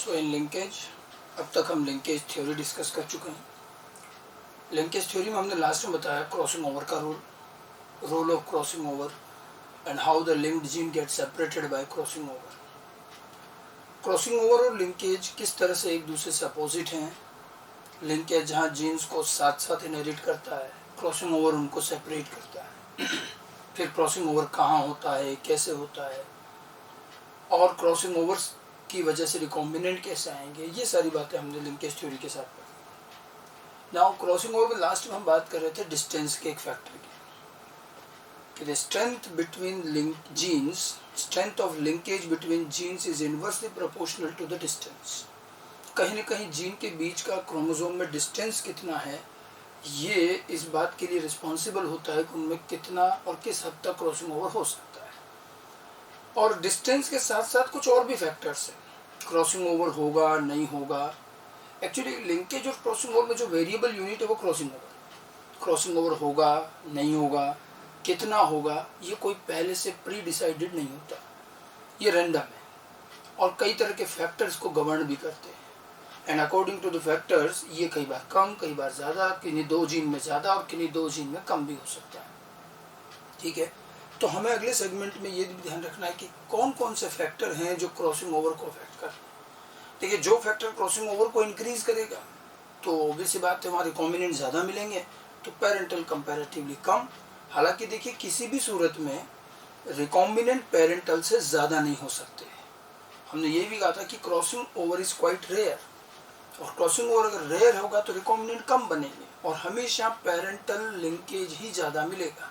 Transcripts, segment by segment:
सो इन linkage अब तक हम लिंकेज थ्योरी डिस्कस कर चुके हैं। लिंकेज थ्योरी में हमने लास्ट में बताया क्रॉसिंग ओवर का role of crossing over and how the linked gene get separated by crossing over. Crossing over और लिंकेज किस तरह से एक दूसरे से अपोजिट हैं। लिंकेज जहाँ जीन्स को साथ साथ इनहेरिट करता है, क्रॉसिंग ओवर उनको सेपरेट करता है। फिर क्रॉसिंग ओवर कहाँ होता है, कैसे होता है, और क्रॉसिंग ओवर्स की वजह से रिकॉम्बिनेंट कैसे आएंगे, ये सारी बातें हमने लिंकेज थ्योरी के साथ पढ़ी। नाउ क्रॉसिंग ओवर में लास्ट में हम बात कर रहे थे डिस्टेंस के एक फैक्टर की, कि strength between link genes, strength of linkage between genes is inversely proportional to the distance. कहीं न कहीं जीन के बीच का क्रोमोसोम में डिस्टेंस कितना है, ये इस बात के लिए रिस्पॉन्सिबल होता है कि उनमें कितना और किस हद तक क्रॉसिंग ओवर हो सकता है। और डिस्टेंस के साथ साथ कुछ और भी फैक्टर्स हैं, क्रॉसिंग ओवर होगा नहीं होगा। एक्चुअली लिंकेज और क्रॉसिंग ओवर में जो वेरिएबल यूनिट है वो क्रॉसिंग ओवर होगा नहीं होगा, कितना होगा, ये कोई पहले से प्री डिसाइडेड नहीं होता, ये रैंडम है और कई तरह के फैक्टर्स को गवर्न भी करते हैं। And according to the factors ये कई बार कम, कई बार ज़्यादा, किन्हीं दो जीन में ज़्यादा और किन्हीं दो जीन में कम भी हो सकता है। ठीक है, तो हमें अगले सेगमेंट में ये भी ध्यान रखना है कि कौन कौन से फैक्टर हैं जो क्रॉसिंग ओवर को अफेक्ट करते हैं। देखिए, जो फैक्टर क्रॉसिंग ओवर को इंक्रीज करेगा तो ऑब्वियस बात है वहाँ रिकॉम्बिनेंट ज़्यादा मिलेंगे, तो पेरेंटल कंपैरेटिवली कम। हालांकि देखिए, किसी भी सूरत में रिकॉम्बिनेंट पेरेंटल से ज़्यादा नहीं हो सकते। हमने ये भी कहा था कि crossing over is quite rare, और क्रॉसिंग ओवर अगर रेयर होगा तो रिकॉम्बिनेंट कम बनेंगे और हमेशा पेरेंटल लिंकेज ही ज़्यादा मिलेगा।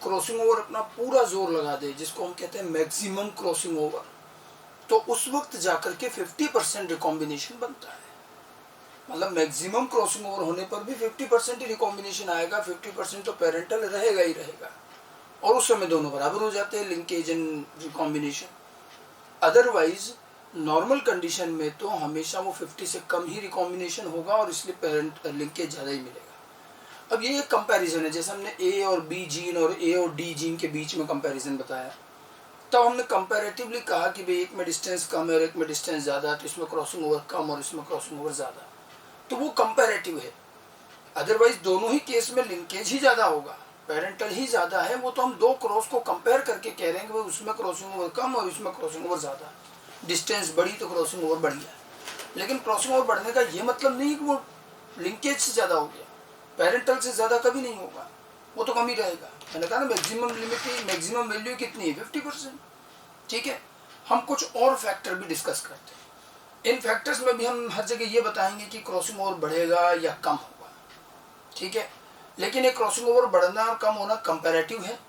क्रॉसिंग ओवर अपना पूरा जोर लगा दे, जिसको हम कहते हैं मैक्सिमम क्रॉसिंग ओवर, तो उस वक्त जाकर के 50% रिकॉम्बिनेशन बनता है। मतलब मैक्सिमम क्रॉसिंग ओवर होने पर भी 50% ही रिकॉम्बिनेशन आएगा, 50% तो पेरेंटल रहेगा ही रहेगा, और उस समय दोनों बराबर हो जाते हैं, linkage and recombination. Otherwise normal condition में तो हमेशा वो 50 से कम ही रिकॉम्बिनेशन होगा और इसलिए पेरेंट लिंकेज ज़्यादा ही मिलेगा। अब ये एक कंपैरिजन है, जैसे हमने ए और बी जीन और ए और डी जीन के बीच में कंपैरिजन बताया, तब हमने कंपैरेटिवली कहा कि भाई एक में डिस्टेंस कम है और एक में डिस्टेंस ज़्यादा, तो इसमें क्रॉसिंग ओवर कम और इसमें क्रॉसिंग ओवर ज़्यादा, तो वो कंपैरेटिव है। अदरवाइज दोनों ही केस में लिंकेज ही ज़्यादा होगा, पेरेंटल ही ज़्यादा है, वो तो हम दो क्रॉस को कंपेयर करके कह रहे हैं कि भाई उसमें क्रॉसिंग ओवर कम और इसमें क्रॉसिंग ओवर ज़्यादा, डिस्टेंस बढ़ी तो क्रॉसिंग ओवर बढ़ गया। लेकिन क्रॉसिंग ओवर बढ़ने का ये मतलब नहीं कि वो लिंकेज से ज़्यादा हो गया, पेरेंटल से ज़्यादा कभी नहीं होगा, वो तो कम ही रहेगा। मैंने कहा ना मैक्सिमम लिमिट, मैक्सिमम वैल्यू कितनी है, 50%। ठीक है, हम कुछ और फैक्टर भी डिस्कस करते हैं। इन फैक्टर्स में भी हम हर जगह ये बताएंगे कि क्रॉसिंग ओवर बढ़ेगा या कम होगा। ठीक है, लेकिन एक क्रॉसिंग ओवर बढ़ना और कम होना कंपैरेटिव है,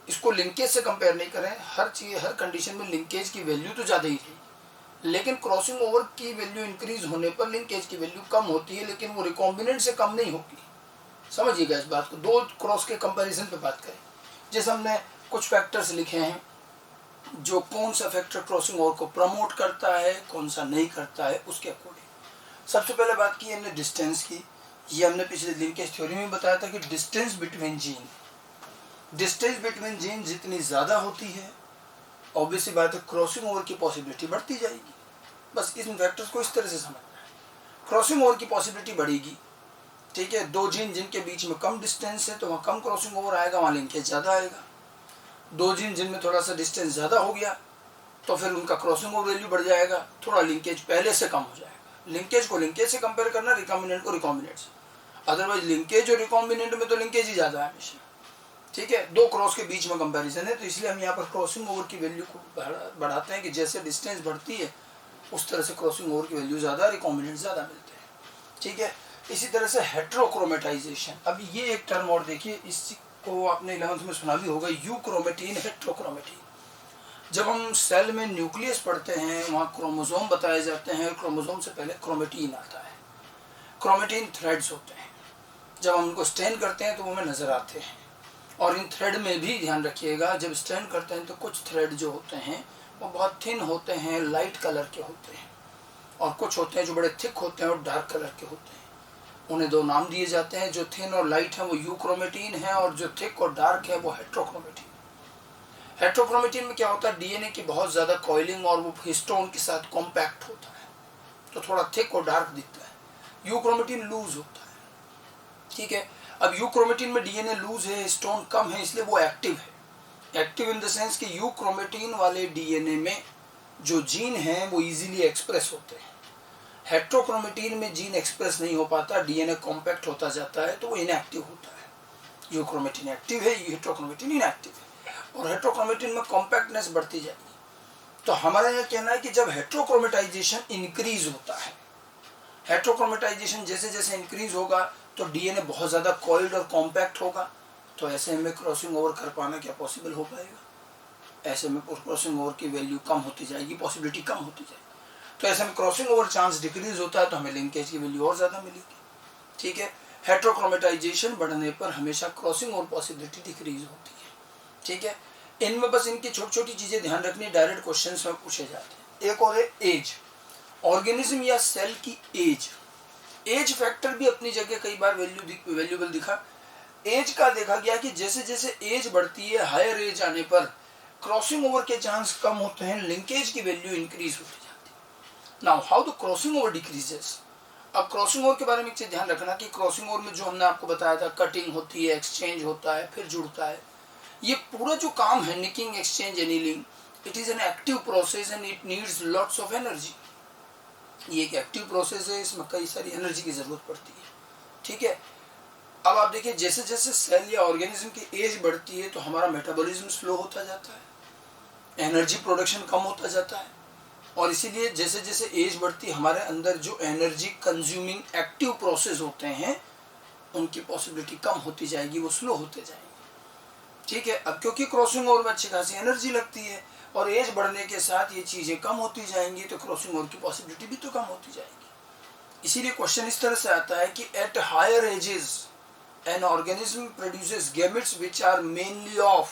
इसको लिंकेज से कंपेयर नहीं करें। हर चीज़, हर कंडीशन में लिंकेज की वैल्यू तो ज़्यादा ही थी, लेकिन क्रॉसिंग ओवर की वैल्यू इंक्रीज होने पर लिंकेज की वैल्यू कम होती है, लेकिन वो रिकॉम्बिनेंट से कम नहीं होगी। समझिएगा इस बात को, दो क्रॉस के कंपैरिजन पे बात करें। जैसे हमने कुछ फैक्टर्स लिखे हैं, जो कौन सा फैक्टर क्रॉसिंग ओवर को प्रमोट करता है, कौन सा नहीं करता है, उसके अकॉर्डिंग। सबसे पहले बात की हमने डिस्टेंस की। ये हमने पिछले लिंकेज थ्योरी में बताया था कि डिस्टेंस बिटवीन जीन जितनी ज़्यादा होती है, ऑब्वियसली बात है क्रॉसिंग ओवर की पॉसिबिलिटी बढ़ती जाएगी। बस इन फैक्टर्स को इस तरह से समझना है, क्रॉसिंग ओवर की पॉसिबिलिटी बढ़ेगी। ठीक है, दो जीन जिनके बीच में कम डिस्टेंस है तो वहाँ कम क्रॉसिंग ओवर आएगा, वहाँ लिंकेज ज़्यादा आएगा। दो जीन जिनमें थोड़ा सा डिस्टेंस ज़्यादा हो गया तो फिर उनका क्रॉसिंग ओवर वैल्यू बढ़ जाएगा, थोड़ा लिंकेज पहले से कम हो जाएगा। लिंकेज को लिंकेज से कंपेयर करना, रिकॉम्बिनेंट को रिकॉम्बिनेंट से। अदरवाइज लिंकेज और रिकॉम्बिनेंट में तो लिंकेज ही ज़्यादा है हमेशा। ठीक है, दो क्रॉस के बीच में कंपैरिजन है, तो इसलिए हम यहाँ पर क्रॉसिंग ओवर की वैल्यू को बढ़ाते हैं कि जैसे डिस्टेंस बढ़ती है उस तरह से क्रॉसिंग ओवर की वैल्यू ज़्यादा, रिकॉम्बिनेंट ज़्यादा मिलते हैं। ठीक है, इसी तरह से हेट्रोक्रोमेटाइजेशन। अब ये एक टर्म और देखिए, इसको आपने 11th में सुना भी होगा, यूक्रोमेटीन, हेट्रोक्रोमेटीन। जब हम सेल में न्यूक्लियस पढ़ते हैं, वहाँ क्रोमोसोम बताए जाते हैं, क्रोमोसोम से पहले क्रोमेटीन आता है। क्रोमेटीन थ्रेड्स होते हैं, जब हम उनको स्टेन करते हैं तो वो हमें नज़र आते हैं। और इन थ्रेड में भी ध्यान रखिएगा, जब स्टेन करते हैं तो कुछ थ्रेड जो होते हैं वो बहुत थिन होते हैं, लाइट कलर के होते हैं, और कुछ होते हैं जो बड़े थिक होते हैं और डार्क कलर के होते हैं। उन्हें दो नाम दिए जाते हैं, जो थिन और लाइट है वो यूक्रोमेटीन है, और जो थिक और डार्क है वो हेट्रोक्रोमेटीन। हेट्रोक्रोमेटीन में क्या होता है, डीएनए की बहुत ज़्यादा कॉइलिंग और वो हिस्टोन के साथ कॉम्पैक्ट होता है। तो थोड़ा थिक और डार्क दिखता है। यूक्रोमेटिन लूज होता है, ठीक है। अब यूक्रोमेटिन में डीएनए लूज है, हिस्टोन कम है, इसलिए वो एक्टिव है। एक्टिव इन द सेंस कि यूक्रोमेटिन वाले डीएनए में जो जीन हैं वो इजीली एक्सप्रेस होते हैं। हेट्रोक्रोमेटिन में जीन एक्सप्रेस नहीं हो पाता, डीएनए कॉम्पैक्ट होता जाता है, तो वो इनएक्टिव होता है। यूक्रोमेटिन एक्टिव है, हेट्रोक्रोमेटिन इनएक्टिव है, और हेट्रोक्रोमेटिन में कॉम्पैक्टनेस बढ़ती जाएगी। तो हमारा यह कहना है कि जब हेट्रोक्रोमेटाइजेशन इंक्रीज होता है, हेट्रोक्रोमेटाइजेशन जैसे जैसे इंक्रीज होगा तो डीएनए बहुत ज़्यादा कॉइल्ड और कॉम्पैक्ट होगा, तो ऐसे में क्रॉसिंग ओवर कर पाना क्या पॉसिबल हो पाएगा? ऐसे में क्रॉसिंग ओवर की वैल्यू कम होती जाएगी, पॉसिबिलिटी कम होती जाएगी। तो ऐसे में क्रॉसिंग ओवर चांस डिक्रीज होता है, तो हमें लिंकेज की वैल्यू और ज़्यादा मिलेगी, ठीक है। हेट्रोक्रोमेटाइजेशन बढ़ने पर हमेशा क्रॉसिंग ओवर पॉसिबिलिटी डिक्रीज होती है, ठीक है। इनमें बस इनकी छोटी छोटी चीज़ें ध्यान रखनी, डायरेक्ट क्वेश्चन में पूछे जाते हैं। एक और है एज, ऑर्गेनिज्म या सेल की एज। एज फैक्टर भी अपनी जगह कई बार वैल्यूबल दिखा। एज का देखा गया कि जैसे जैसे एज बढ़ती है, हायर एज आने पर क्रॉसिंग ओवर के चांस कम होते हैं, लिंकेज की वैल्यू इंक्रीज होती जाती है। Now how the crossing over decreases. अब क्रॉसिंग ओवर के बारे में एक चीज ध्यान रखना कि क्रॉसिंग ओवर में जो हमने आपको बताया था, कटिंग होती है, एक्सचेंज होता है, फिर जुड़ता है, ये पूरा जो काम है nicking, exchange, annealing, it is an active process and it needs lots of energy. ये एक एक्टिव प्रोसेस है, इसमें कई सारी एनर्जी की जरूरत पड़ती है, ठीक है। अब आप देखिए जैसे जैसे सेल या ऑर्गेनिज्म की एज बढ़ती है तो हमारा मेटाबॉलिज्म स्लो होता जाता है, एनर्जी प्रोडक्शन कम होता जाता है, और इसीलिए जैसे जैसे एज बढ़ती है हमारे अंदर जो एनर्जी कंज्यूमिंग एक्टिव प्रोसेस होते हैं उनकी पॉसिबिलिटी कम होती जाएगी, वो स्लो होते जाएंगे, ठीक है। अब क्योंकि क्रॉसिंग ओवर में अच्छी खासी एनर्जी लगती है और एज बढ़ने के साथ ये चीज़ें कम होती जाएंगी, तो क्रॉसिंग ओवर की पॉसिबिलिटी भी तो कम होती जाएगी। इसीलिए क्वेश्चन इस तरह से आता है कि at higher ages an organism produces gametes which are mainly of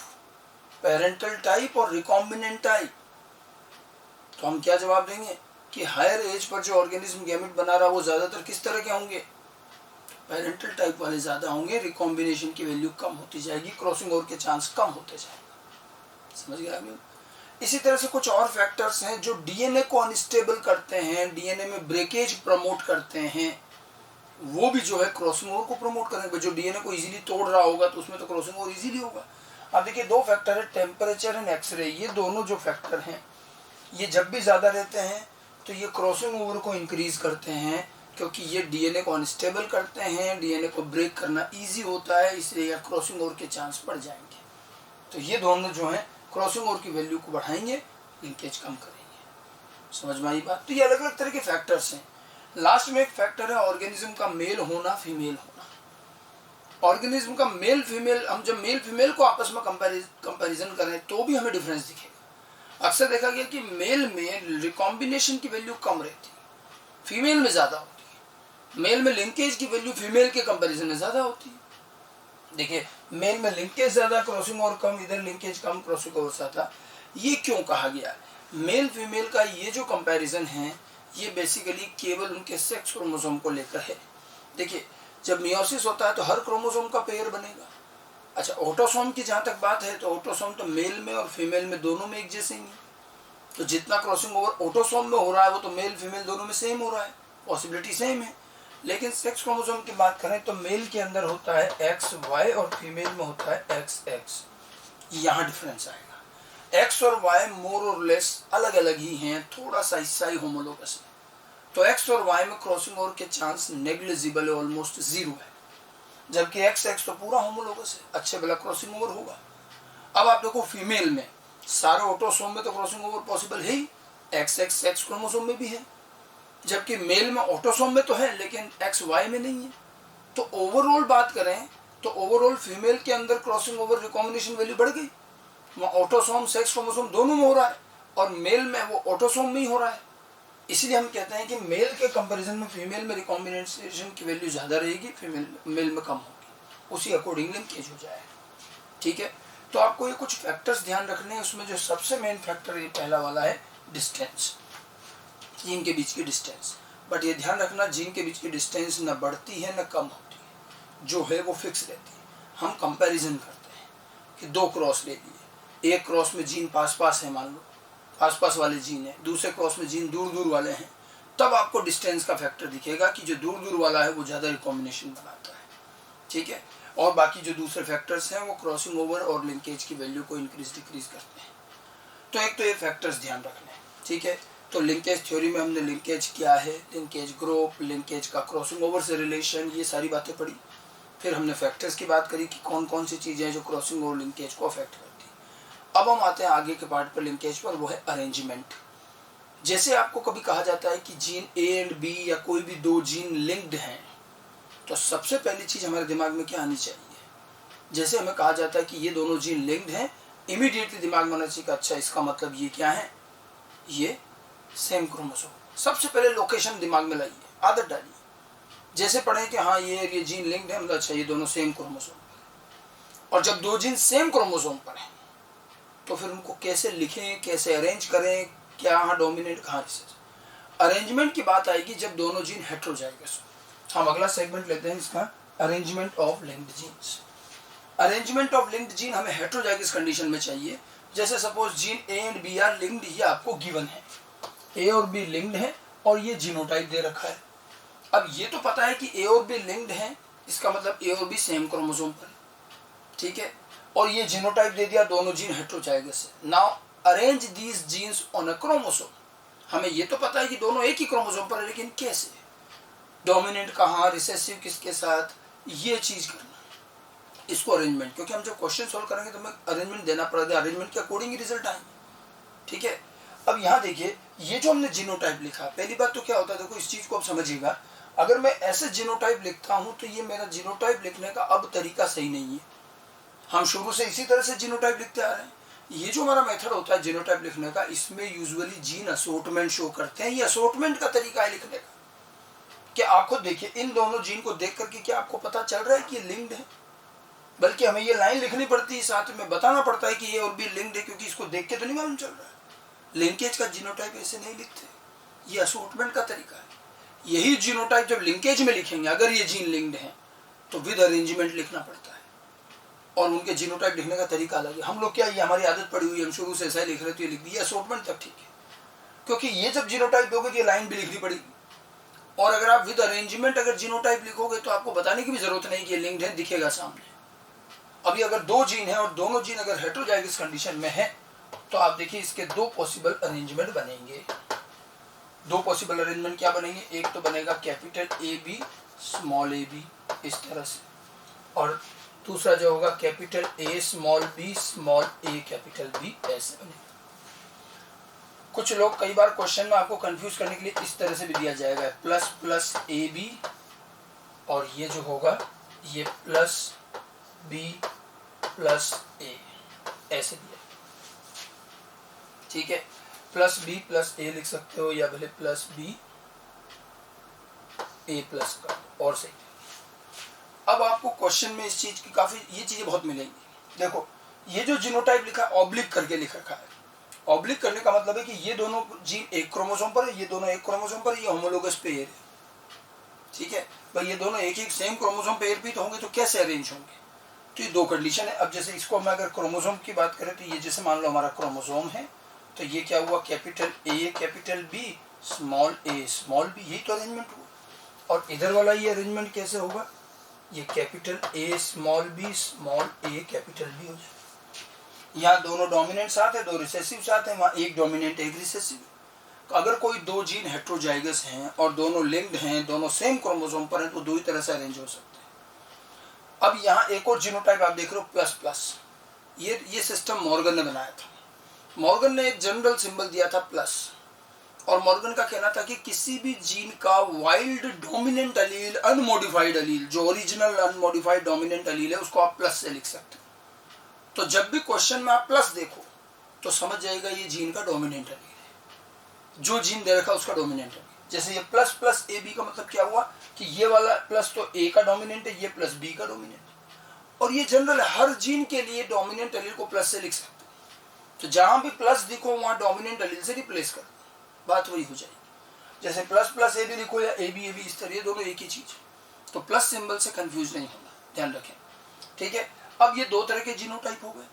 parental type और recombinant type। तो हम क्या जवाब देंगे कि हायर एज पर जो ऑर्गेनिज्म गैमेट बना रहा है वो ज्यादातर किस तरह के होंगे? पेरेंटल टाइप वाले ज्यादा होंगे, रिकॉम्बिनेशन की वैल्यू कम होती जाएगी, क्रॉसिंग ओवर के चांस कम होते जाएंगे। समझ गया आप? इसी तरह से कुछ और फैक्टर्स हैं जो डीएनए को अनस्टेबल करते हैं, डीएनए में ब्रेकेज प्रमोट करते हैं, वो भी जो है क्रॉसिंग ओवर को प्रमोट करेंगे। जो डीएनए को इजीली तोड़ रहा होगा तो उसमें तो क्रॉसिंग ओवर इजीली होगा। अब देखिए दो फैक्टर है, टेम्परेचर एंड एक्सरे। ये दोनों जो फैक्टर हैं ये जब भी ज़्यादा रहते हैं तो ये क्रॉसिंग ओवर को इंक्रीज करते हैं, क्योंकि ये डीएनए को अनस्टेबल करते हैं, डीएनए को ब्रेक करना ईजी होता है, इसलिए क्रॉसिंग ओवर के चांस बढ़ जाएंगे। तो ये दोनों जो हैं क्रॉसिंग ओवर की वैल्यू को बढ़ाएंगे, लिंकेज कम करेंगे। समझ में आई बात? तो ये अलग अलग तरह के फैक्टर्स हैं। लास्ट में एक फैक्टर है ऑर्गेनिज्म का मेल होना, फीमेल होना। ऑर्गेनिज्म का मेल फीमेल, हम जब मेल फीमेल को आपस में कंपैरिजन करें तो भी हमें डिफरेंस दिखेगा। अक्सर देखा गया कि मेल में रिकॉम्बिनेशन की वैल्यू कम रहती है, फीमेल में ज्यादा होती है। मेल में लिंकेज की वैल्यू फीमेल के कंपैरिजन में ज्यादा होती है। देखिए मेल में लिंकेज ज्यादा, क्रॉसिंग ओवर कम, इधर लिंकेज कम, क्रॉसिंग ओवर ज्यादा। ये क्यों कहा गया? मेल फीमेल का ये जो कंपैरिजन है ये बेसिकली केवल उनके सेक्स क्रोमोसोम को लेकर है। देखिए जब मियोसिस होता है तो हर क्रोमोसोम का पेयर बनेगा। अच्छा, ऑटोसोम की जहाँ तक बात है तो ऑटोसोम तो मेल में और फीमेल में दोनों में एक जैसे ही है, तो जितना क्रॉसिंग ओवर ऑटोसोम में हो रहा है वो तो मेल फीमेल दोनों में सेम हो रहा है, पॉसिबिलिटी सेम है। लेकिन सेक्स क्रोमोसोम की बात करें तो मेल के अंदर होता है XY और फीमेल में होता है XX। यहाँ डिफरेंस आएगा। एक्स और वाई मोर और लेस अलग अलग ही हैं, थोड़ा सा हिस्सा ही होमोलोगस है। तो एक्स और वाई में क्रॉसिंग ओवर के चांस नेग्लिजिबल है, ऑलमोस्ट जीरो है, जबकि एक्स तो पूरा होमोलोगस है, अच्छे भला क्रॉसिंग ओवर होगा। अब आप देखो फीमेल में सारे ऑटोसोम में तो क्रॉसिंग ओवर पॉसिबल है ही, एक्स क्रोमोसोम में भी है, जबकि मेल में ऑटोसोम में तो है लेकिन XY में नहीं है। तो ओवरऑल बात करें तो ओवरऑल फीमेल के अंदर क्रॉसिंग ओवर रिकॉम्बिनेशन वैल्यू बढ़ गई, वहाँ ऑटोसोम सेक्स क्रोमोसोम दोनों में हो रहा है और मेल में वो ऑटोसोम में ही हो रहा है। इसलिए हम कहते हैं कि मेल के कंपैरिजन में फीमेल में रिकॉम्बिनेशन की वैल्यू ज़्यादा रहेगी, मेल में कम होगी, उसी अकॉर्डिंग लिंकेज हो जाएगा। ठीक है, तो आपको ये कुछ फैक्टर्स ध्यान रखने हैं। उसमें जो सबसे मेन फैक्टर ये पहला वाला है डिस्टेंस, जीन के बीच की डिस्टेंस। बट ये ध्यान रखना जीन के बीच की डिस्टेंस न बढ़ती है न कम होती है, जो है वो फिक्स रहती है। हम कंपैरिजन करते हैं कि दो क्रॉस ले लिए, एक क्रॉस में जीन पास पास है, मान लो पास पास वाले जीन है, दूसरे क्रॉस में जीन दूर दूर वाले हैं, तब आपको डिस्टेंस का फैक्टर दिखेगा कि जो दूर दूर वाला है वो ज़्यादा रिकॉम्बिनेशन बनाता है, ठीक है। और बाकी जो दूसरे फैक्टर्स हैं वो क्रॉसिंग ओवर और लिंकेज की वैल्यू को इंक्रीज डिक्रीज करते हैं। तो एक तो ये फैक्टर्स ध्यान रखने हैं, ठीक है। तो लिंकेज थ्योरी में हमने लिंकेज क्या है, लिंकेज ग्रुप, लिंकेज का क्रॉसिंग ओवर से रिलेशन, ये सारी बातें पढ़ी। फिर हमने फैक्टर्स की बात करी कि कौन कौन सी चीज़ें हैं जो क्रॉसिंग और लिंकेज को अफेक्ट करती है। अब हम आते हैं आगे के पार्ट पर लिंकेज पर, वो है अरेंजमेंट। जैसे आपको कभी कहा जाता है कि जीन ए एंड बी या कोई भी दो जीन लिंक्ड हैं, तो सबसे पहली चीज़ हमारे दिमाग में क्या आनी चाहिए? जैसे हमें कहा जाता है कि ये दोनों जीन लिंक्ड हैं, इमीडिएटली दिमाग में आना चाहिए कि अच्छा इसका मतलब ये क्या है, ये सेम क्रोमोसोम। सबसे पहले लोकेशन दिमाग में लाइए, आदत डालिए। जैसे पढ़े कि हाँ ये जीन लिंक्ड है, मतलब अच्छा ये दोनों सेम क्रोमोसोम पर। और जब दो जीन सेम क्रोमोसोम पर हैं तो फिर उनको कैसे लिखें, कैसे अरेंज करें, क्या हाँ डोमिनेंट कहाँ रिसेसिव। अरेंजमेंट की बात आएगी जब दोनों जीन हेटेरोजाइगस हो। हम अगला सेगमेंट लेते हैं इसका, arrangement of linked genes. Arrangement of linked gene हमें हेटेरोजाइगस कंडीशन में चाहिए। जैसे suppose gene A and B are linked, ये आपको गिवन है, ए और बी लिंक्ड है और ये जीनोटाइप दे रखा है। अब ये तो पता है कि ए और बी लिंक्ड है, इसका मतलब ए और बी सेम क्रोमोसोम पर है, ठीक है। और ये जीनोटाइप दे दिया, दोनों जीन हेटेरोजाइगस है। Now arrange these genes on a chromosome. हमें ये तो पता है कि दोनों एक ही क्रोमोसोम पर है, लेकिन कैसे, डोमिनेंट कहाँ, रिसेसिव किसके साथ, ये चीज करना, इसको अरेंजमेंट। क्योंकि हम जब क्वेश्चन सॉल्व करेंगे तो हमें अरेंजमेंट देना पड़ेगा, अरेंजमेंट के अकॉर्डिंग ही रिजल्ट आएंगे, ठीक है। अब यहाँ देखिए, ये जो हमने जीनोटाइप लिखा, पहली बात तो क्या होता है, देखो इस चीज को आप समझिएगा। अगर मैं ऐसे जीनोटाइप लिखता हूँ तो ये मेरा जीनोटाइप लिखने का अब तरीका सही नहीं है। हम शुरू से इसी तरह से जीनोटाइप लिखते आ रहे हैं। ये जो हमारा मेथड होता है जीनोटाइप लिखने का, इसमें यूजुअली जीन असोर्टमेंट शो करते हैं। ये असोर्टमेंट का तरीका है लिखने का। क्या आप खुद देखिए, इन दोनों जीन को देख करके क्या आपको पता चल रहा है कि ये लिंक्ड है? बल्कि हमें ये लाइन लिखनी पड़ती है, साथ में बताना पड़ता है कि ये और भी लिंक्ड है, क्योंकि इसको देख के तो नहीं मालूम चल रहा है। लिंकेज का जीनोटाइप ऐसे नहीं लिखते, ये असोर्टमेंट का तरीका है। यही जीनोटाइप जब लिंकेज में लिखेंगे, अगर ये जीन लिंक्ड है तो विद अरेंजमेंट लिखना पड़ता है, और उनके जीनोटाइप लिखने का तरीका अलग है। हम लोग क्या, ये हमारी आदत पड़ी हुई है, हम शुरू से ऐसा ही लिख रहे थे, लिख दिया असोर्टमेंट तक ठीक है, क्योंकि ये जब जीनोटाइप दोगे तो ये लाइन भी लिखनी पड़ेगी। और अगर आप विद अरेंजमेंट अगर जीनोटाइप लिखोगे तो आपको बताने की भी जरूरत नहीं कि ये लिंक्ड है, दिखेगा सामने। अभी अगर दो जीन है और दोनों जीन अगर हेटेरोजाइगस कंडीशन में है, तो आप देखिए इसके दो पॉसिबल अरेंजमेंट बनेंगे। दो पॉसिबल अरेंजमेंट क्या बनेंगे, एक तो बनेगा capital A B small A B इस तरह से, और दूसरा जो होगा capital A small B capital B, ऐसे बनेगा। कुछ लोग कई बार क्वेश्चन में आपको कंफ्यूज करने के लिए इस तरह से भी दिया जाएगा, प्लस प्लस ए बी, और ये जो होगा ये प्लस बी प्लस ए, ऐसे दिया, ठीक है। प्लस बी प्लस ए लिख सकते हो, या भले प्लस बी ए प्लस का, और सही। अब आपको क्वेश्चन में इस चीज की काफी ये चीजें बहुत मिलेंगी। देखो ये जो जीनोटाइप लिखा ऑब्लिक करके लिख रखा है। ऑब्लिक करने का मतलब है कि ये दोनों जीन एक क्रोमोसोम पर है, ये दोनों एक क्रोमोसोम पर, ये होमोलोगस पेयर है, ठीक है भाई। ये दोनों एक सेम क्रोमोसोम पेयर भी तो होंगे, तो कैसे अरेंज होंगे? तो ये दो कंडीशन है। अब जैसे इसको हम अगर क्रोमोसोम की बात करें तो ये जैसे मान लो हमारा क्रोमोसोम है, तो ये क्या हुआ, capital A capital B small A small B, यही तो अरेंजमेंट हुआ। और इधर वाला ये अरेंजमेंट कैसे होगा, ये capital A small A capital B हो जाए। यहाँ दोनों डोमिनेंट साथ है, दो रिसेसिव साथ है, वहाँ एक डोमिनेंट एक रिसेसिव। तो अगर कोई दो जीन हेटेरोजाइगस हैं और दोनों लिंक्ड हैं, दोनों सेम क्रोमोसोम पर हैं, तो दो ही तरह से अरेंज हो सकते हैं। अब यहाँ एक और जीनोटाइप आप देख रहे हो, प्लस प्लस। ये सिस्टम मॉर्गन ने बनाया था। मॉर्गन ने एक जनरल सिंबल दिया था प्लस, और मॉर्गन का कहना था कि किसी भी जीन का वाइल्ड डोमिनेंट अलील, अनमोडिफाइड अलील, जो ओरिजिनल अनमोडिफाइड डोमिनेंट अलील है, उसको आप प्लस से लिख सकते हो। तो जब भी क्वेश्चन में आप प्लस देखो तो समझ जाएगा ये जीन का डोमिनेंट अलील है, जो जीन दे रखा उसका डोमिनेंट अलील। जैसे ये प्लस प्लस ए बी का मतलब क्या हुआ कि ये वाला प्लस तो ए का डोमिनेंट है, ये प्लस बी का डोमिनेंट है। और ये जनरल है, हर जीन के लिए डोमिनेंट अलील को प्लस से लिख सकते हो। तो जहां भी प्लस दिखो वहां डोमिनेंट अलील से रिप्लेस कर, बात वही हो जाएगी। जैसे प्लस प्लस ए बी लिखो या ए बी इस तरह, ये दोनों एक ही चीज। तो प्लस सिंबल से कंफ्यूज नहीं होना, ध्यान रखें, ठीक है। अब ये दो तरह के जीनोटाइप हो गए,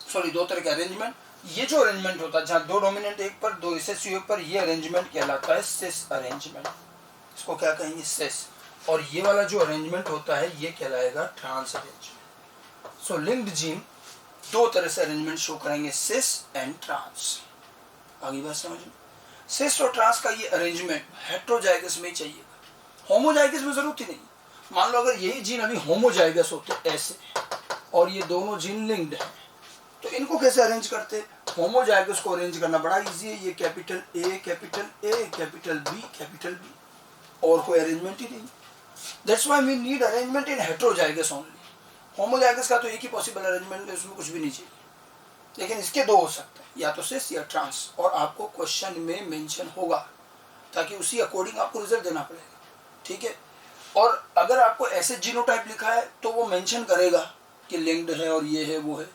सॉरी दो तरह के अरेंजमेंट। ये जो अरेंजमेंट होता है जहाँ दो डोमिनेंट एक पर दो रिसेसिव एक पर, ये अरेंजमेंट कहलाता है सिस अरेंजमेंट। इसको क्या कहेंगे? सिस। और ये वाला जो अरेंजमेंट होता है ये कहलाएगा ट्रांस अरेंजमेंट। सो लिंक्ड जीन दो तरह से अरेंजमेंट शो करेंगे, सिस एंड ट्रांस। आगे बात समझ में? सिस और ट्रांस का ये अरेंजमेंट हेट्रोजाइगस में ही चाहिए, होमोजाइगस में जरूरत ही नहीं। मान लो अगर यही जीन अभी होमोजाइगस होते ऐसे और ये दोनों जीन लिंक्ड हैं, तो इनको कैसे अरेंज करते? होमोजाइगस को अरेंज करना बड़ा इजी है। ये capital A capital B capital B, और कोई अरेंजमेंट ही नहीं। That's why we need arrangement in heterozygous only. Homozygous का तो एक ही पॉसिबल अरेंजमेंट है, उसमें कुछ भी नहीं चाहिए। लेकिन इसके दो हो सकते हैं, या तो सिस या ट्रांस, और आपको क्वेश्चन में मेंशन होगा, ताकि उसी अकॉर्डिंग आपको रिजल्ट देना पड़ेगा। ठीक है। और अगर आपको ऐसे जीनोटाइप लिखा है तो वो मेंशन करेगा कि लिंक्ड है और ये है वो है।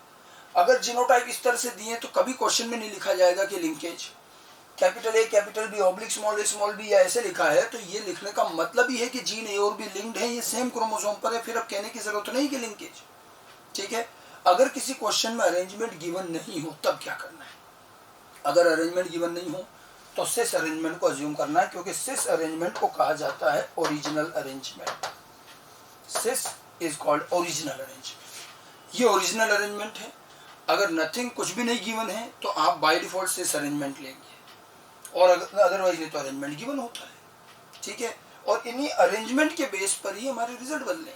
अगर जीनोटाइप इस तरह से दिए तो कभी क्वेश्चन में नहीं लिखा जाएगा कि linkage capital A capital B oblique small B या ऐसे लिखा है, तो ये लिखने का मतलब ही है कि जीन ए और बी लिंक्ड है, ये सेम क्रोमोसोम पर है। फिर अब कहने की जरूरत नहीं कि लिंकेज। ठीक है। अगर किसी क्वेश्चन में अरेंजमेंट गिवन नहीं हो तब क्या करना है? अगर अरेंजमेंट गिवन नहीं हो तो सिस अरेंजमेंट को अज्यूम करना है, क्योंकि सिस अरेंजमेंट को कहा जाता है original arrangement. This is called original arrangement. ये ओरिजिनल अरेंजमेंट है। अगर नथिंग कुछ भी नहीं गिवन है तो आप बाय डिफॉल्ट सिस अरेंजमेंट लेंगे, और अदरवाइज नहीं तो अरेंजमेंट गिवन होता है। ठीक है। और इन्हीं अरेंजमेंट के बेस पर ही हमारे रिजल्ट बदलेंगे।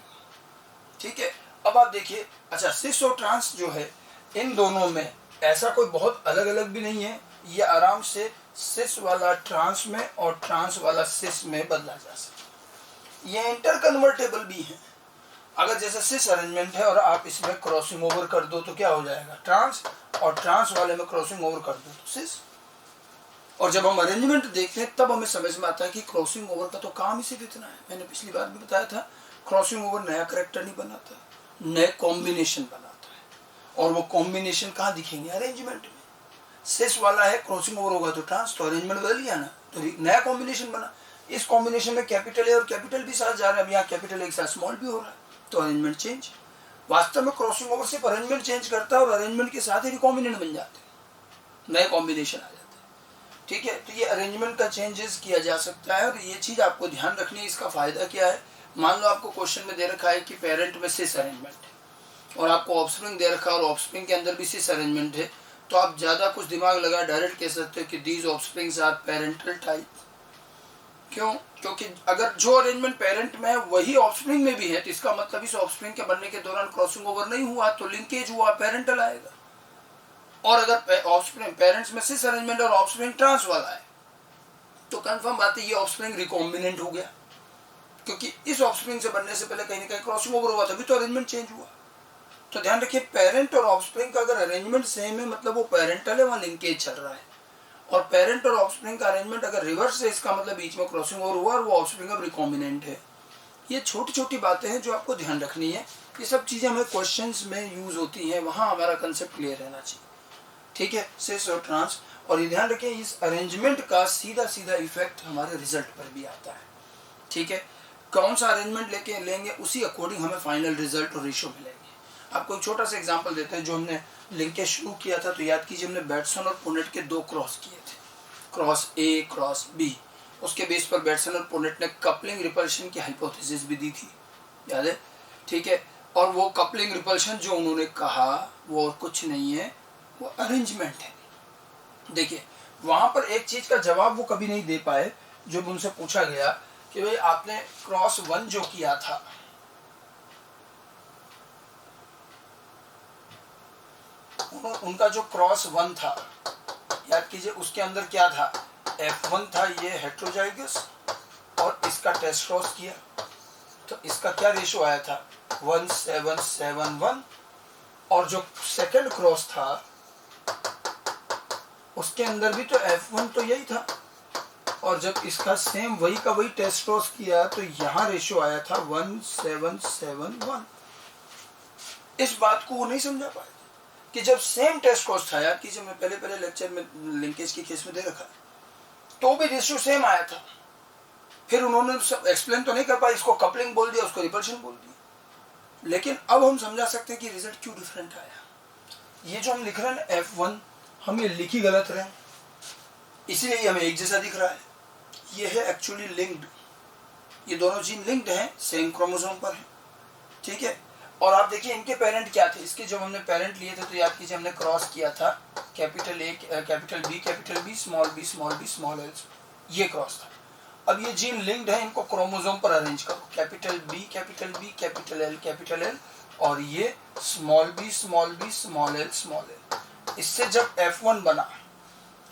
ठीक है। अब आप देखिए, अच्छा सिस और ट्रांस जो है, इन दोनों में ऐसा कोई बहुत अलग अलग भी नहीं है। ये आराम से सिस वाला ट्रांस में और ट्रांस वाला सिस में बदला जा सकता है। ये इंटर कन्वर्टेबल भी है। अगर जैसे सिस अरेंजमेंट है और आप इसमें क्रॉसिंग ओवर कर दो तो क्या हो जाएगा? ट्रांस, और ट्रांस वाले में क्रॉसिंग ओवर कर दो तो सिस। और जब हम अरेंजमेंट देखते हैं तब हमें समझ में आता है कि क्रॉसिंग ओवर का तो काम ही सिर्फ इतना है। मैंने पिछली बार भी बताया था, क्रॉसिंग ओवर नया करेक्टर नहीं बनाता, नए कॉम्बिनेशन बनाता है। और वो कॉम्बिनेशन कहाँ दिखेंगे? अरेंजमेंट में। सिस वाला है, क्रॉसिंग ओवर होगा तो ट्रांस, तो अरेंजमेंट बदल गया ना, तो नया कॉम्बिनेशन बना। इस कॉम्बिनेशन में कैपिटल ए और कैपिटल बी साथ जा रहे हैं, अब यहाँ कैपिटल ए के साथ स्मॉल बी हो रहा है, तो अरेंजमेंट चेंज। वास्तव में क्रॉसिंग ओवर सिर्फ अरेंजमेंट चेंज करता है और अरेंजमेंट के साथ ही रिकॉम्बिनेंट बन जाते हैं, नए कॉम्बिनेशन आ जाते हैं। ठीक है। तो ये अरेंजमेंट का चेंजेस किया जा सकता है, और ये चीज आपको ध्यान रखनी है। इसका फायदा क्या है? मान लो आपको क्वेश्चन में दे रखा है कि पेरेंट में सिस अरेंजमेंट है, और आपको ऑफस्प्रिंग दे रखा है और ऑफस्प्रिंग के अंदर भी सिस अरेंजमेंट है, तो आप ज्यादा कुछ दिमाग लगा डायरेक्ट कह सकते हो कि these offsprings are parental type. क्यों? क्योंकि अगर जो अरेंजमेंट पेरेंट में है वही ऑफस्प्रिंग में भी है, तो इसका मतलब इस ऑफस्प्रिंग के बनने के दौरान क्रॉसिंग ओवर नहीं हुआ तो लिंकेज हुआ, पेरेंटल आएगा। और अगर ऑफस्प्रिंग पेरेंट्स में सिस अरेंजमेंट और ऑफस्प्रिंग ट्रांस वाला है तो कंफर्म बात है ये ऑफस्प्रिंग रिकॉम्बिनेंट हो गया, क्योंकि इस ऑफस्प्रिंग से बनने से पहले कहीं ना कहीं क्रॉसिंग ओवर हुआ, तभी तो अरेंजमेंट चेंज हुआ। तो ध्यान रखिए, पेरेंट और ऑफस्प्रिंग का अगर अरेंजमेंट सेम है मतलब वो पेरेंटल है, वहाँ लिंकेज चल रहा है। और पेरेंट और ऑफस्प्रिंग का अरेंजमेंट अगर रिवर्स है, इसका मतलब बीच में क्रॉसिंग ओवर हुआ और वो ऑफस्प्रिंग अब रिकॉम्बिनेंट है। ये छोटी छोटी बातें हैं जो आपको ध्यान रखनी है। ये सब चीजें हमें क्वेश्चंस में यूज होती हैं, वहाँ हमारा कंसेप्ट क्लियर रहना चाहिए। ठीक है। सिस और ट्रांस, और ये ध्यान रखें इस अरेंजमेंट का सीधा सीधा इफेक्ट हमारे रिजल्ट पर भी आता है। ठीक है। कौन सा अरेंजमेंट लेके लेंगे उसी अकॉर्डिंग हमें फाइनल रिजल्ट और रेशियो मिलेंगे। आपको एक छोटा सा एग्जांपल देते हैं। जो हमने लिंकेज शुरू किया था, तो याद कीजिए हमने बैटसन और पुनेट के दो क्रॉस किए थे, क्रॉस ए क्रॉस बी। उसके बेस पर बैटसन और पुनेट ने कपलिंग रिपल्शन की हाइपोथेसिस भी दी थी, याद है? ठीक है। और वो कपलिंग रिपल्शन जो उन्होंने कहा वो और कुछ नहीं है, वो अरेंजमेंट है। देखिए वहां पर एक चीज का जवाब वो कभी नहीं दे पाए। जब उनसे पूछा गया कि भाई आपने क्रॉस 1 जो किया था, उनका जो क्रॉस 1 था, याद कीजिए उसके अंदर क्या था? F1 था, ये हेट्रोजाइगस, और इसका टेस्ट क्रॉस किया तो इसका क्या रेशो आया था? 1771। और जो सेकंड क्रॉस था उसके अंदर भी तो F1 तो यही था, और जब इसका सेम वही का वही टेस्ट क्रॉस किया तो यहाँ रेशो आया था 1771। इस बात को वो नहीं समझा पाए कि जब सेम टेस्ट क्रॉस था, याद कीजिए मैं पहले लेक्चर में लिंकेज की केस में दे रखा है, तो भी रेशियो सेम आया था। फिर उन्होंने एक्सप्लेन तो नहीं कर पाया, इसको कपलिंग बोल दिया, उसको रिपल्शन बोल दिया। लेकिन अब हम समझा सकते हैं कि रिजल्ट क्यों डिफरेंट आया। ये जो हम लिख रहे हैं F1, हम ये लिख ही गलत रहे हैं, इसलिए ये हमें एक जैसा दिख रहा है। ये है एक्चुअली लिंक्ड, ये दोनों जीन लिंक्ड हैं, सेम क्रोमोसोम पर हैं, ठीक है। और आप देखिए इनके पेरेंट क्या थे, इसके जब हमने पेरेंट लिए थे तो याद कीजिए हमने क्रॉस किया था capital A capital B small B small L, ये क्रॉस था। अब ये जीन लिंक्ड है, इनको क्रोमोसोम पर अरेंज करो, कैपिटल बी कैपिटल एल और ये स्मॉल बी स्मॉल एल। इससे जब F1 बना